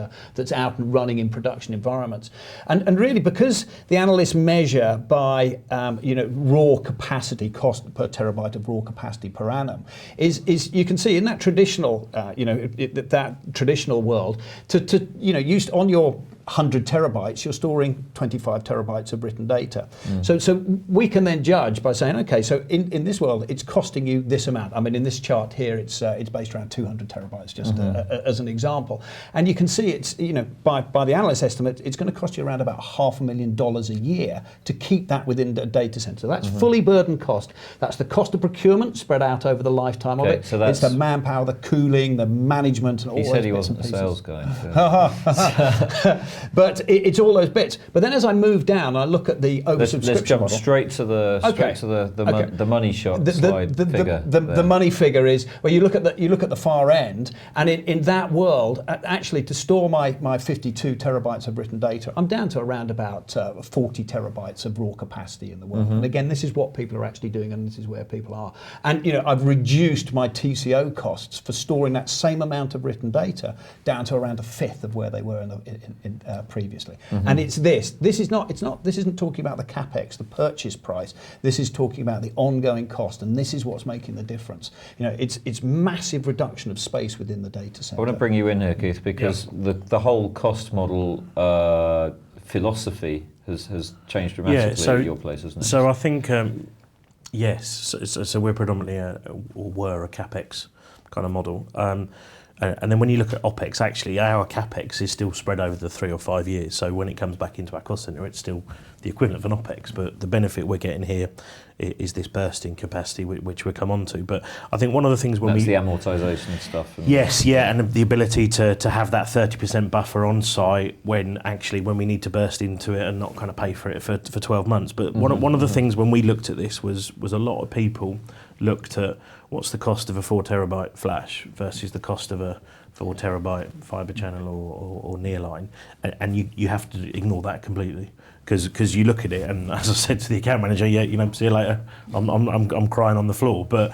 out and running in production environments, and really because the analysts measure by raw capacity cost per terabyte of raw capacity per annum is you can see in that traditional that traditional world to used on your 100 terabytes, you're storing 25 terabytes of written data. So we can then judge by saying, okay, so in this world, it's costing you this amount. I mean, in this chart here, it's based around 200 terabytes, just as an example. And you can see it's, by the analyst estimate, it's going to cost you around about $500,000 a year to keep that within the data center. So that's fully burdened cost. That's the cost of procurement spread out over the lifetime of it. So it's the manpower, the cooling, the management, and all those bits and pieces. He said he wasn't a sales guy. So. But it's all those bits. But then as I move down, I look at the oversubscription Let's jump model. straight to the money shot slide figure. The money figure is where you look at the far end, and in that world, actually to store my 52 terabytes of written data, I'm down to around about 40 terabytes of raw capacity in the world. And again, this is what people are actually doing, and this is where people are. And I've reduced my TCO costs for storing that same amount of written data down to around a fifth of where they were in previously. And it's this isn't talking about the capex, the purchase price. This is talking about the ongoing cost, and this is what's making the difference. It's massive reduction of space within the data center. I want to bring you in here, Keith, because the whole cost model philosophy has changed dramatically at your place, hasn't it? So I think yes. So we're predominantly were a capex kind of model. And then when you look at OPEX, actually our CAPEX is still spread over the 3 or 5 years. So when it comes back into our cost centre, it's still the equivalent of an OPEX, but the benefit we're getting here is this bursting capacity, which we'll come on to. But I think one of the things when That's the amortization stuff. Yes, yeah, and the ability to have that 30% buffer on site when we need to burst into it and not kind of pay for it for 12 months. But one of the things when we looked at this was a lot of people looked at what's the cost of a 4 terabyte flash versus the cost of a 4 terabyte fibre channel or nearline, and you have to ignore that completely. Because you look at it, and as I said to the account manager, see you later. I'm crying on the floor. But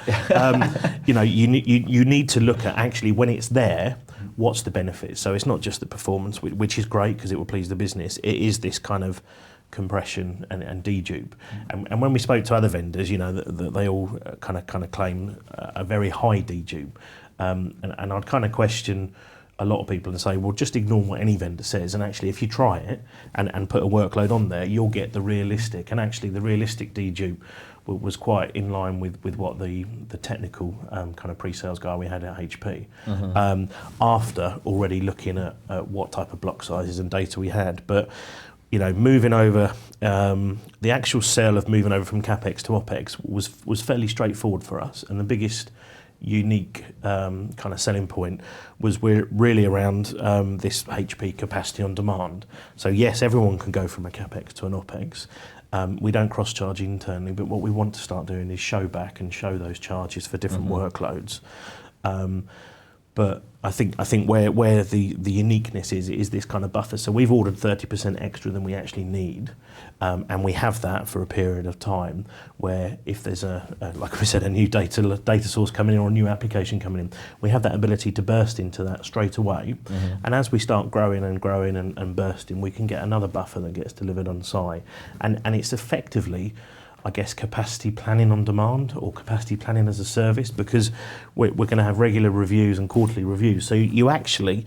you need to look at actually when it's there, what's the benefit? So it's not just the performance, which is great because it will please the business. It is this kind of compression and dedupe. And when we spoke to other vendors, that they all kind of claim a very high dedupe. And I'd kind of question a lot of people and say, well, just ignore what any vendor says, and actually if you try it and put a workload on there, you'll get the realistic. And actually the realistic dedupe was quite in line with what the technical kind of pre-sales guy we had at HP, after already looking at what type of block sizes and data we had. But moving over, the actual sale of moving over from CapEx to OpEx was fairly straightforward for us, and the biggest unique kind of selling point was we're really around this HP capacity on demand. So yes, everyone can go from a CapEx to an OpEx. We don't cross-charge internally, but what we want to start doing is show back and show those charges for different workloads. But I think where the uniqueness is this kind of buffer. So we've ordered 30% extra than we actually need, and we have that for a period of time where if there's like we said, a new data source coming in or a new application coming in, we have that ability to burst into that straight away. And as we start growing and bursting, we can get another buffer that gets delivered on site. And it's effectively, I guess, capacity planning on demand or capacity planning as a service, because we're going to have regular reviews and quarterly reviews. So you actually,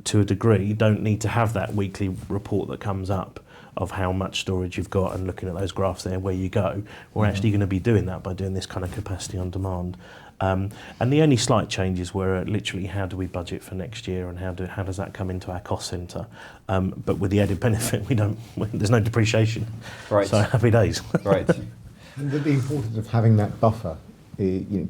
to a degree, don't need to have that weekly report that comes up of how much storage you've got and looking at those graphs there where you go. We're actually going to be doing that by doing this kind of capacity on demand. And the only slight changes were literally how do we budget for next year and how does that come into our cost centre. But with the added benefit, there's no depreciation. Right. So happy days. Right. The importance of having that buffer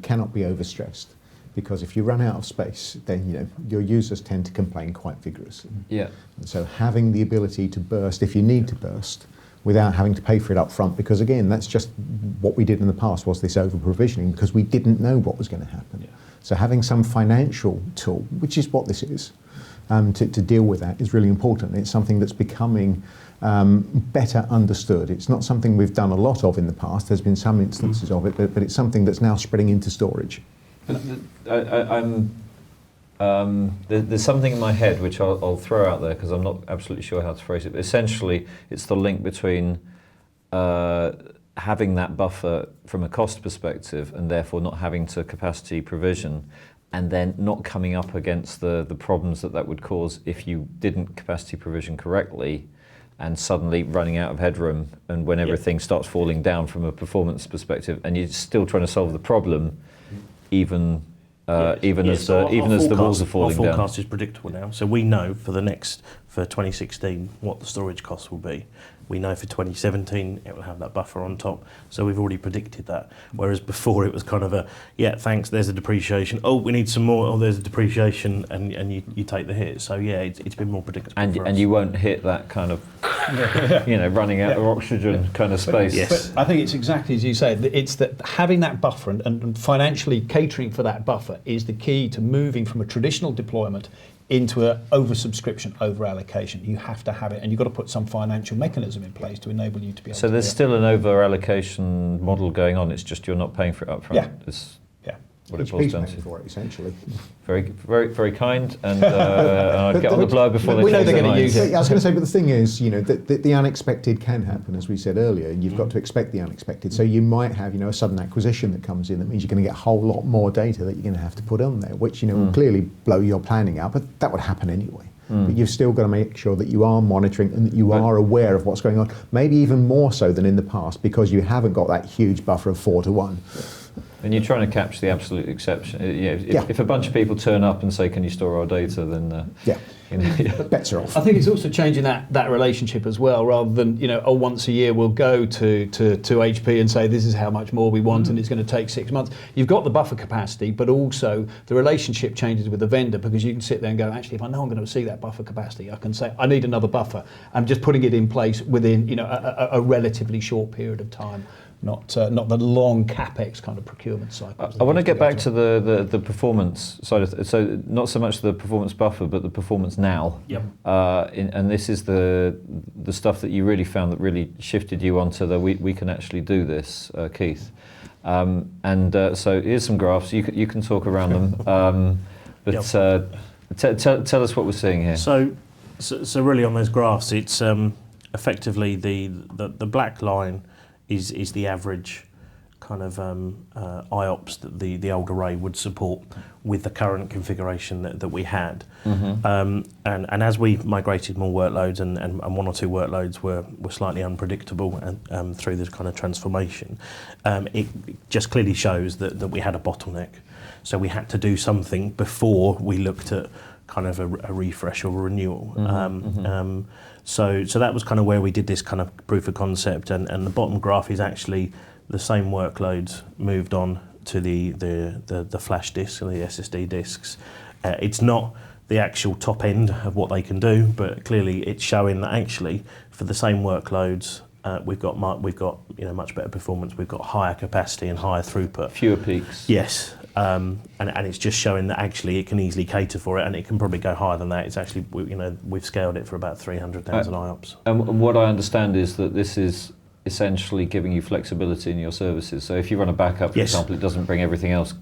cannot be overstressed, because if you run out of space, then your users tend to complain quite vigorously. Yeah. And so having the ability to burst if you need to burst, without having to pay for it up front, because again, that's just what we did in the past, was this over-provisioning, because we didn't know what was going to happen. Yeah. So having some financial tool, which is what this is, to deal with that is really important. It's something that's becoming better understood. It's not something we've done a lot of in the past. There's been some instances of it, but it's something that's now spreading into storage. There's something in my head which I'll throw out there because I'm not absolutely sure how to phrase it. But essentially, it's the link between having that buffer from a cost perspective and therefore not having to capacity provision, and then not coming up against the problems that would cause if you didn't capacity provision correctly and suddenly running out of headroom, and when everything starts falling down from a performance perspective and you're still trying to solve the problem even as the walls are falling down. Our forecast is predictable now, so we know for 2016 what the storage costs will be. We know for 2017 it will have that buffer on top, so we've already predicted that. Whereas before it was kind of thanks, there's a deprication. Oh, we need some more. Oh, there's a depreciation, and you take the hit. So yeah, it's been more predictable. And you won't hit that kind of running out of oxygen kind of space. Yes. But I think it's exactly as you say. It's that having that buffer and financially catering for that buffer is the key to moving from a traditional deployment into an oversubscription, over-allocation. You have to have it, and you've got to put some financial mechanism in place to enable you to be able to. So there's still an over-allocation model going on, it's just you're not paying for it up front. Yeah. What it boils down to. For it, essentially. Very, very, very kind, and I'd get on the blower before they change their minds. I was going to say, but the thing is, the unexpected can happen, as we said earlier. You've got to expect the unexpected. So you might have, a sudden acquisition that comes in that means you're going to get a whole lot more data that you're going to have to put on there, which will clearly blow your planning out. But that would happen anyway. But you've still got to make sure that you are monitoring and that you are aware of what's going on. Maybe even more so than in the past, because you haven't got that huge buffer of 4 to 1. And you're trying to capture the absolute exception. If a bunch of people turn up and say, "Can you store our data?" then the bets are off. I think it's also changing that relationship as well, rather than once a year we'll go to HP and say this is how much more we want and it's going to take 6 months. You've got the buffer capacity, but also the relationship changes with the vendor, because you can sit there and go, actually, if I know I'm going to see that buffer capacity, I can say I need another buffer. I'm just putting it in place within a relatively short period of time. Not the long capex kind of procurement cycle. I want to get back to the performance side of so not so much the performance buffer, but the performance now. Yep. And this is the stuff that you really found that really shifted you onto the we can actually do this, Keith. So here's some graphs. You can talk around them, but tell us what we're seeing here. So really on those graphs, it's effectively the black line is the average kind of IOPS that the old array would support with the current configuration that we had. And as we migrated more workloads and one or two workloads were slightly unpredictable and through this kind of transformation, it just clearly shows that we had a bottleneck. So we had to do something before we looked at kind of a refresh or a renewal. So that was kind of where we did this kind of proof of concept, and the bottom graph is actually the same workloads moved on to the flash disks or the SSD disks. It's not the actual top end of what they can do, but clearly it's showing that actually for the same workloads we've got much better performance. We've got higher capacity and higher throughput. Fewer peaks. Yes. And it's just showing that actually it can easily cater for it, and it can probably go higher than that. It's actually, we've scaled it for about 300,000 IOPS. And what I understand is that this is essentially giving you flexibility in your services. So if you run a backup, for example, it doesn't bring everything else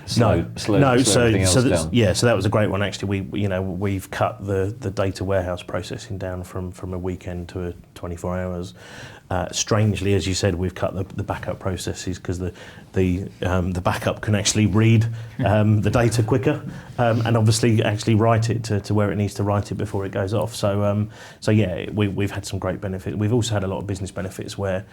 slow everything else down. Yeah, so that was a great one. Actually, we've cut the data warehouse processing down from a weekend to 24 hours. Strangely, as you said, we've cut the backup processes because the backup can actually read the data quicker and obviously actually write it to where it needs to write it before it goes off. So we've had some great benefits. We've also had a lot of business benefits where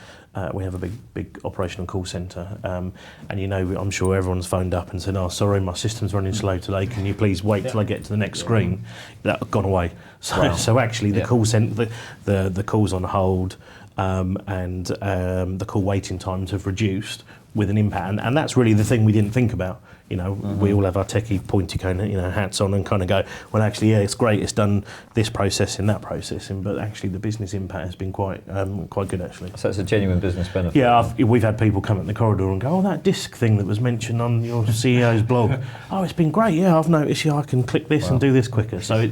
we have a big operational call centre, and I'm sure everyone's phoned up and said, "Oh, sorry, my system's running slow today. Can you please wait till I get to the next screen?" That gone away. So actually, the call centre, the calls on hold. And the call waiting times have reduced with an impact, and that's really the thing we didn't think about. We all have our techie pointy kind of hats on and kind of go, well, actually, it's great, it's done this processing, that processing, but actually the business impact has been quite good actually. So it's a genuine business benefit. Yeah, we've had people come up the corridor and go, "Oh, that disk thing that was mentioned on your CEO's blog, oh, it's been great. Yeah, I've noticed. I can click this and do this quicker." So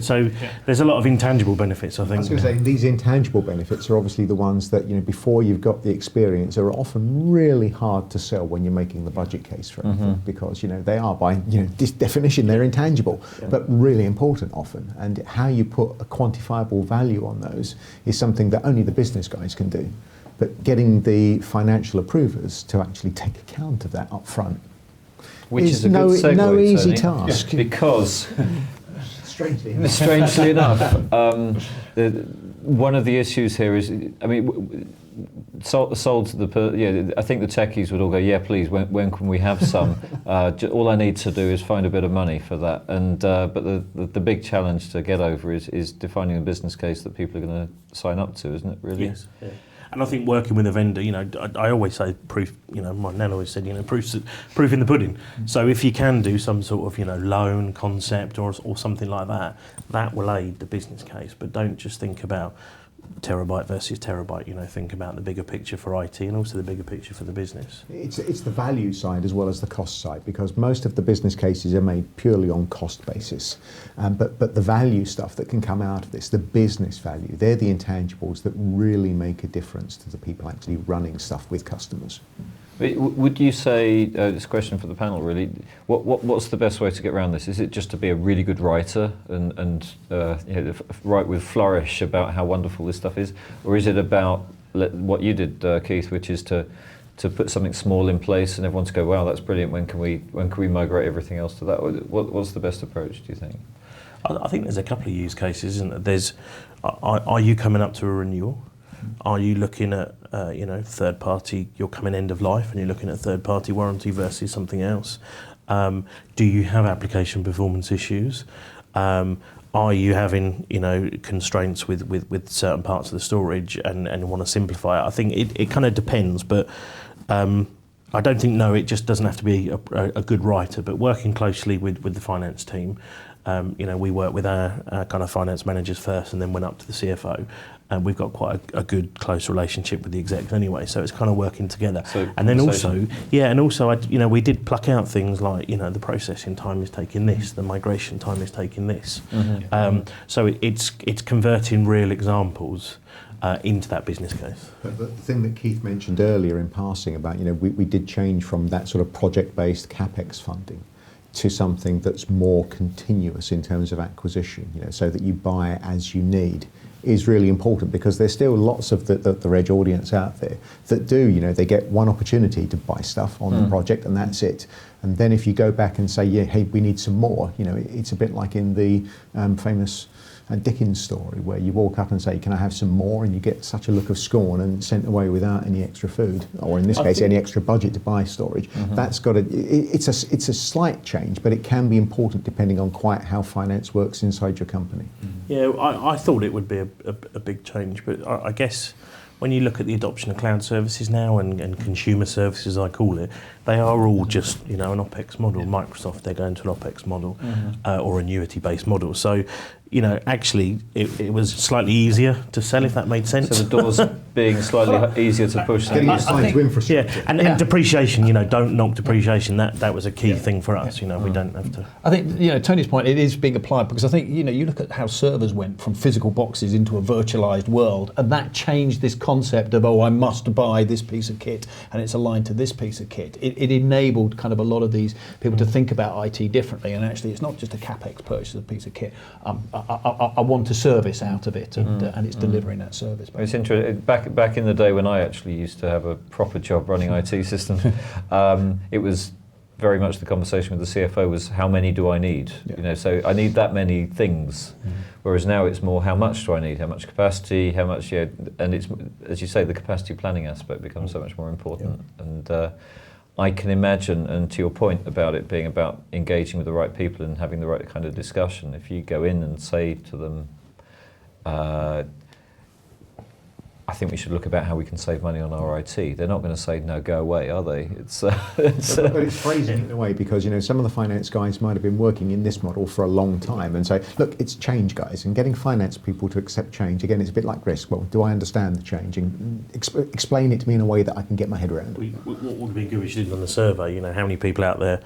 there's a lot of intangible benefits, I think. I was going to say, these intangible benefits are obviously the ones that before you've got the experience are often really hard to sell when you're making the budget case for anything, because they are by definition they're intangible, but really important often. And how you put a quantifiable value on those is something that only the business guys can do. But getting the financial approvers to actually take account of that up front, which is a good segue, no easy Tony, task. Because strangely enough, one of the issues here is, sold to the I think the techies would all go, yeah, please, when can we have some? All I need to do is find a bit of money for that. And but the big challenge to get over is defining a business case that people are going to sign up to, isn't it? Really? Yes. Yeah. And I think working with a vendor, I always say proof. My nan always said, proof in the pudding. So if you can do some sort of loan concept or something like that, that will aid the business case. But don't just think about terabyte versus terabyte. Think about the bigger picture for IT and also the bigger picture for the business. It's the value side as well as the cost side, because most of the business cases are made purely on cost basis, but the value stuff that can come out of this, the business value, they're the intangibles that really make a difference to the people actually running stuff with customers. Would you say, this question for the panel really, what's the best way to get around this? Is it just to be a really good writer and write with flourish about how wonderful this stuff is? Or is it about what you did, Keith, which is to put something small in place and everyone to go, wow, that's brilliant, when can we migrate everything else to that? What's the best approach, do you think? I think there's a couple of use cases, isn't there? Are you coming up to a renewal? Are you looking at third party? You're coming end of life, and you're looking at third party warranty versus something else. Do you have application performance issues? Are you having constraints with certain parts of the storage and want to simplify it? I think it kind of depends, but I don't think it just doesn't have to be a good writer, but working closely with the finance team. We work with our kind of finance managers first and then went up to the CFO. And we've got quite a good, close relationship with the execs anyway, so it's kind of working together. So and then also, we did pluck out things like, the processing time is taking this, the migration time is taking this. So it's converting real examples into that business case. But the thing that Keith mentioned earlier in passing about, we did change from that sort of project-based CapEx funding to something that's more continuous in terms of acquisition, so that you buy as you need, is really important, because there's still lots of the Reg audience out there that do, they get one opportunity to buy stuff on the project and that's it. And then if you go back and say, hey, we need some more, it's a bit like in the famous Dickens story where you walk up and say, can I have some more? And you get such a look of scorn and sent away without any extra food, or in this case, any extra budget to buy storage. That's got it's a slight change, but it can be important depending on quite how finance works inside your company. Yeah, I thought it would be a big change, but I guess when you look at the adoption of cloud services now and consumer services, I call it, they are all just an OPEX model. Microsoft, they're going to an OPEX model or annuity-based model. So, actually, it was slightly easier to sell, if that made sense. So the doors being slightly easier to push. Getting used to infrastructure. Yeah, and depreciation, don't knock depreciation. That was a key thing for us. We don't have to. I think Tony's point, it is being applied, because I think you look at how servers went from physical boxes into a virtualized world, and that changed this concept of I must buy this piece of kit and it's aligned to this piece of kit. It enabled kind of a lot of these people to think about IT differently, and actually it's not just a capex purchase of a piece of kit. I want a service out of it, and it's delivering that service. It's interesting. Back in the day when I actually used to have a proper job running IT systems, it was very much the conversation with the CFO was, how many do I need? So I need that many things. Whereas now it's more, how much do I need? How much capacity? How much? And it's, as you say, the capacity planning aspect becomes so much more important. And I can imagine, and to your point about it being about engaging with the right people and having the right kind of discussion, if you go in and say to them, I think we should look about how we can save money on our IT. They're not going to say, no, go away, are they? But it's phrasing it in a way, because some of the finance guys might have been working in this model for a long time and say, look, it's change, guys, and getting finance people to accept change, again, it's a bit like risk. Well, do I understand the change? And explain it to me in a way that I can get my head around. What would be good, we should do on the survey, how many people out there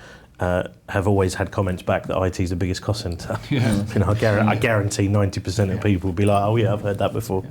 have always had comments back that IT is the biggest cost centre. I guarantee 90% of people will be like, oh yeah, I've heard that before.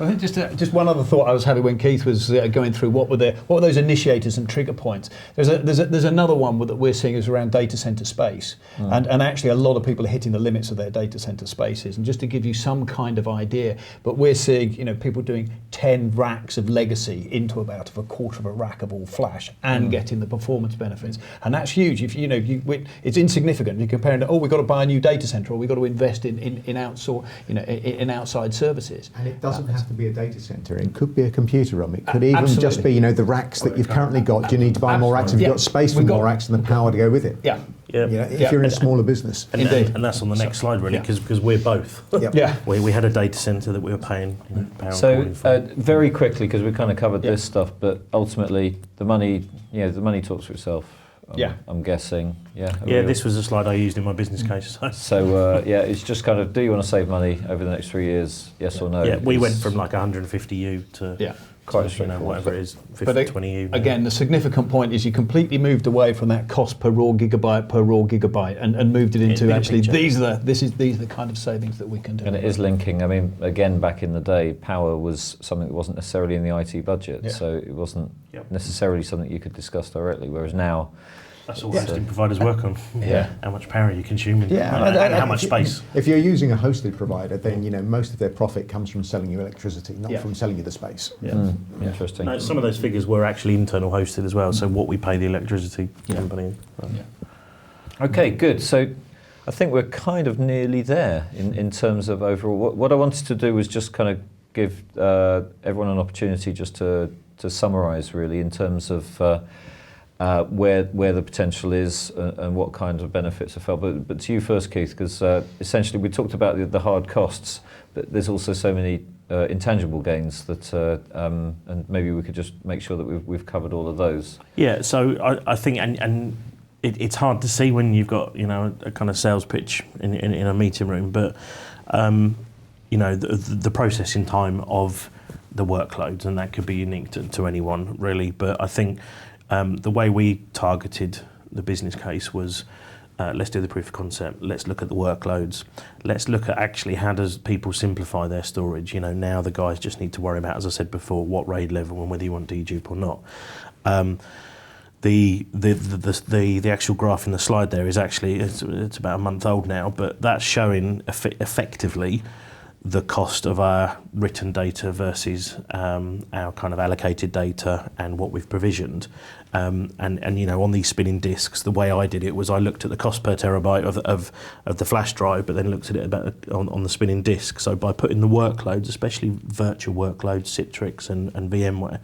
I think just one other thought I was having when Keith was going through what were those initiators and trigger points. There's another one that we're seeing is around data center space, and actually a lot of people are hitting the limits of their data center spaces. And just to give you some kind of idea, but we're seeing people doing 10 racks of legacy into about a quarter of a rack of all flash and getting the performance benefits, and that's huge. If it's insignificant. You're comparing to we've got to buy a new data center, or we've got to invest in outside services. And it doesn't have to be a data center. It could be a computer room. It could even just be the racks that you've currently got. Do you need to buy more racks? Have you got space for more racks and the power to go with it? If you're in a smaller business. Indeed. And that's on the next slide, really, because we're both. We had a data center that we were paying power. So very quickly, because we kind of covered this stuff, but ultimately the money talks for itself. I'm guessing. This was a slide I used in my business case. So it's just kind of, do you want to save money over the next 3 years? Yes or no? Yeah, we went from like 150 U to quite straightforward, whatever it is, 50, 20 U. Again, the significant point is you completely moved away from that cost per raw gigabyte and moved it into actually these are the kind of savings that we can do. And it is linking. I mean, again, back in the day, power was something that wasn't necessarily in the IT budget, so it wasn't necessarily something you could discuss directly. Whereas now, that's all hosting providers work on. How much power you're consuming, and how much space. If you're using a hosted provider, then most of their profit comes from selling you electricity, not from selling you the space. Interesting. No, some of those figures were actually internal hosted as well, so what we pay the electricity company. Okay, good. So I think we're kind of nearly there in terms of overall. What I wanted to do was just kind of give everyone an opportunity just to summarise really in terms of where the potential is and what kind of benefits are felt. But to you first, Keith, because essentially we talked about the hard costs, but there's also so many intangible gains that, and maybe we could just make sure that we've covered all of those. Yeah, so I think, and it's hard to see when you've got, a kind of sales pitch in a meeting room, but the processing time of the workloads, and that could be unique to anyone really. But I think the way we targeted the business case was, let's do the proof of concept, let's look at the workloads, let's look at actually how does people simplify their storage. Now the guys just need to worry about, as I said before, what RAID level and whether you want dedupe or not. The actual graph in the slide there is actually, it's about a month old now, but that's showing effectively the cost of our written data versus our kind of allocated data and what we've provisioned. And on these spinning disks, the way I did it was I looked at the cost per terabyte of the flash drive, but then looked at it on the spinning disk. So by putting the workloads, especially virtual workloads, Citrix and VMware,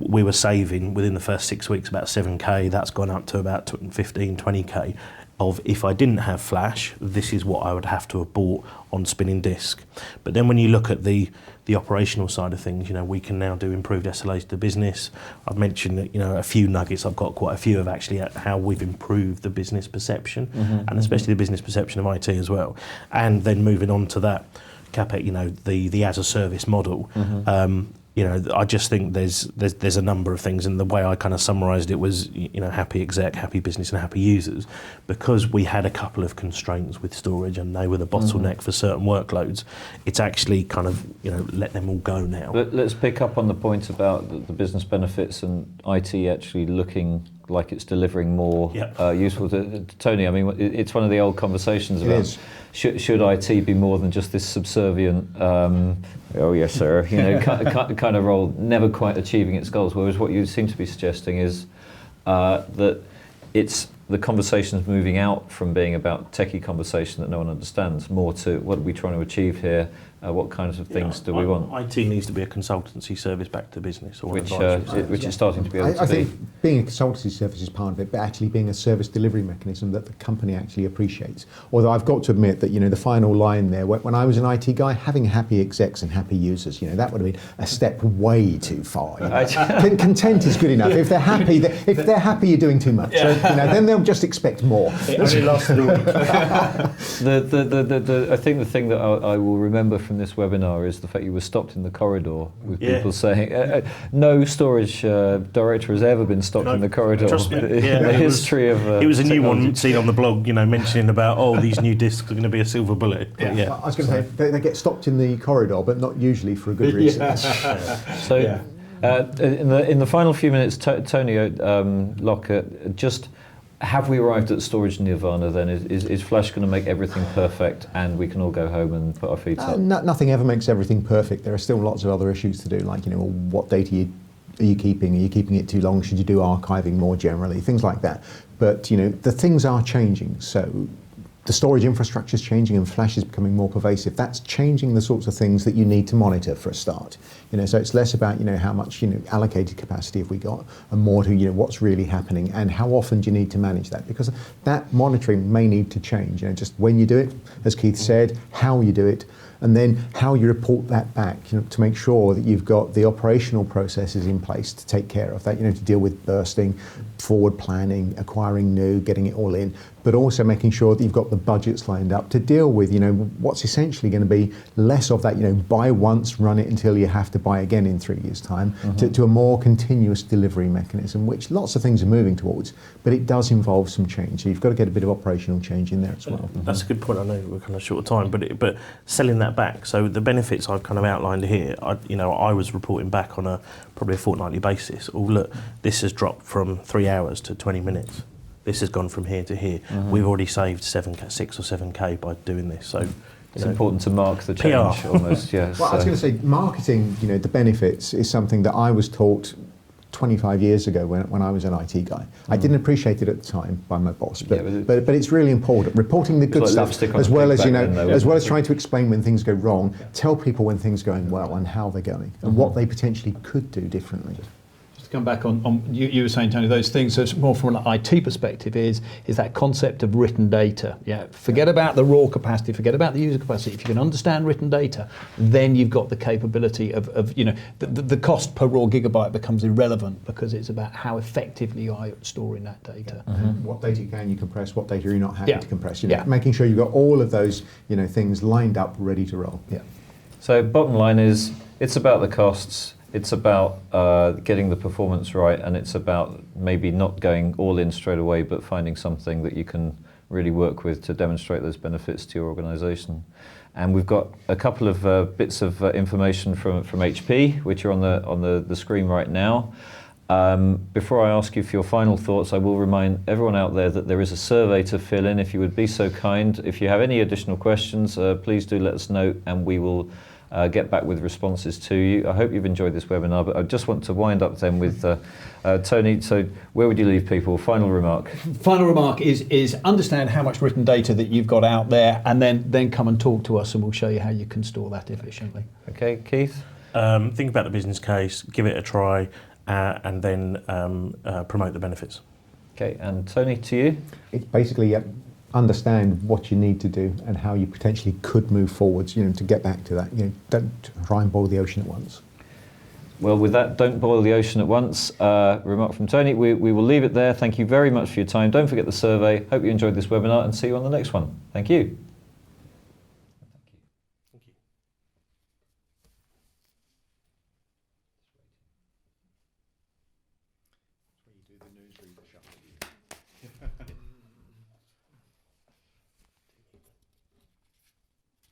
we were saving within the first 6 weeks about 7k. That's gone up to about 15, 20k. Of if I didn't have flash, this is what I would have to have bought on spinning disk. But then when you look at the operational side of things, we can now do improved SLAs to the business. I've mentioned that, a few nuggets. I've got quite a few of actually how we've improved the business perception, and especially the business perception of IT as well. And then moving on to that CapEx, the as a service model. I just think there's a number of things, and the way I kind of summarised it was, happy exec, happy business, and happy users, because we had a couple of constraints with storage, and they were the bottleneck for certain workloads. It's actually kind of let them all go now. Let's pick up on the point about the business benefits and IT actually looking like it's delivering more useful to Tony. I mean, it's one of the old conversations about should IT be more than just this subservient, oh yes sir, kind of role, never quite achieving its goals. Whereas what you seem to be suggesting is that it's the conversation's moving out from being about techie conversation that no one understands, more to what are we trying to achieve here, what kinds of things do we want. IT needs to be a consultancy service back to business, or which is starting to be able to I think being a consultancy service is part of it, but actually being a service delivery mechanism that the company actually appreciates. Although I've got to admit that the final line there, when I was an IT guy, having happy execs and happy users, that would have been a step way too far. Content is good enough. If they're happy, you're doing too much. So, then they'll just expect more. It only lasted a week. I think the thing that I will remember from this webinar is the fact you were stopped in the corridor with people saying no storage director has ever been stopped in the corridor. Trust me. The history of it was a technology. new one seen on the blog, mentioning about these new discs are going to be a silver bullet. I was going to say they get stopped in the corridor, but not usually for a good reason. So in the final few minutes, Tony Lockett, just have we arrived at storage nirvana then? Is Flash going to make everything perfect and we can all go home and put our feet up? Nothing ever makes everything perfect. There are still lots of other issues to do, like what data are you keeping? Are you keeping it too long? Should you do archiving more generally? Things like that. But the things are changing. So the storage infrastructure is changing and Flash is becoming more pervasive. That's changing the sorts of things that you need to monitor for a start. So it's less about how much allocated capacity have we got, and more to what's really happening and how often do you need to manage that, because that monitoring may need to change. Just when you do it, as Keith said, how you do it, and then how you report that back, to make sure that you've got the operational processes in place to take care of that, to deal with bursting, forward planning, acquiring new, getting it all in, but also making sure that you've got the budgets lined up to deal with, what's essentially going to be less of that, buy once, run it until you have to buy again in 3 years' time, to a more continuous delivery mechanism, which lots of things are moving towards, but it does involve some change. So you've got to get a bit of operational change in there as well. That's a good point. I know we're kind of short of time, but selling that back. So the benefits I've kind of outlined here, I was reporting back on probably a fortnightly basis. Oh, look, this has dropped from 3 hours to 20 minutes. This has gone from here to here. We've already saved 6 or 7k by doing this. So it's important to mark the change PR. almost, yes. Well, I was going to say, marketing, the benefits is something that I was taught 25 years ago when I was an IT guy. I didn't appreciate it at the time by my boss, but, Yeah, but it's really important. Reporting the good like stuff, lipstick on as a well pig as, back then, though, as well as wasn't it? trying to explain when things go wrong, tell people when things are going well and how they're going, and what they potentially could do differently. Just to come back on you were saying, Tony, those things, so it's more from an IT perspective, is that concept of written data. Yeah, forget about the raw capacity, forget about the user capacity. If you can understand written data, then you've got the capability of the cost per raw gigabyte becomes irrelevant, because it's about how effectively you are at storing that data. What data can you compress, what data you're not happy Yeah. to compress. Yeah. Making sure you've got all of those things lined up, ready to roll. Yeah. So bottom line is, it's about the costs, it's about getting the performance right, and it's about maybe not going all in straight away, but finding something that you can really work with to demonstrate those benefits to your organisation. And we've got a couple of bits of information from HP, which are on the screen right now. Before I ask you for your final thoughts, I will remind everyone out there that there is a survey to fill in, if you would be so kind. If you have any additional questions, please do let us know, and we will get back with responses to you. I hope you've enjoyed this webinar, but I just want to wind up then with Tony. So where would you leave people? Final remark. Final remark is understand how much written data that you've got out there, and then come and talk to us, and we'll show you how you can store that efficiently. Okay, Keith? Think about the business case, give it a try, and then promote the benefits. Okay, and Tony, to you? It's basically understand what you need to do and how you potentially could move forwards, to get back to that. Don't try and boil the ocean at once. Well, with that, don't boil the ocean at once. Remark from Tony. We will leave it there. Thank you very much for your time. Don't forget the survey. Hope you enjoyed this webinar, and see you on the next one. Thank you.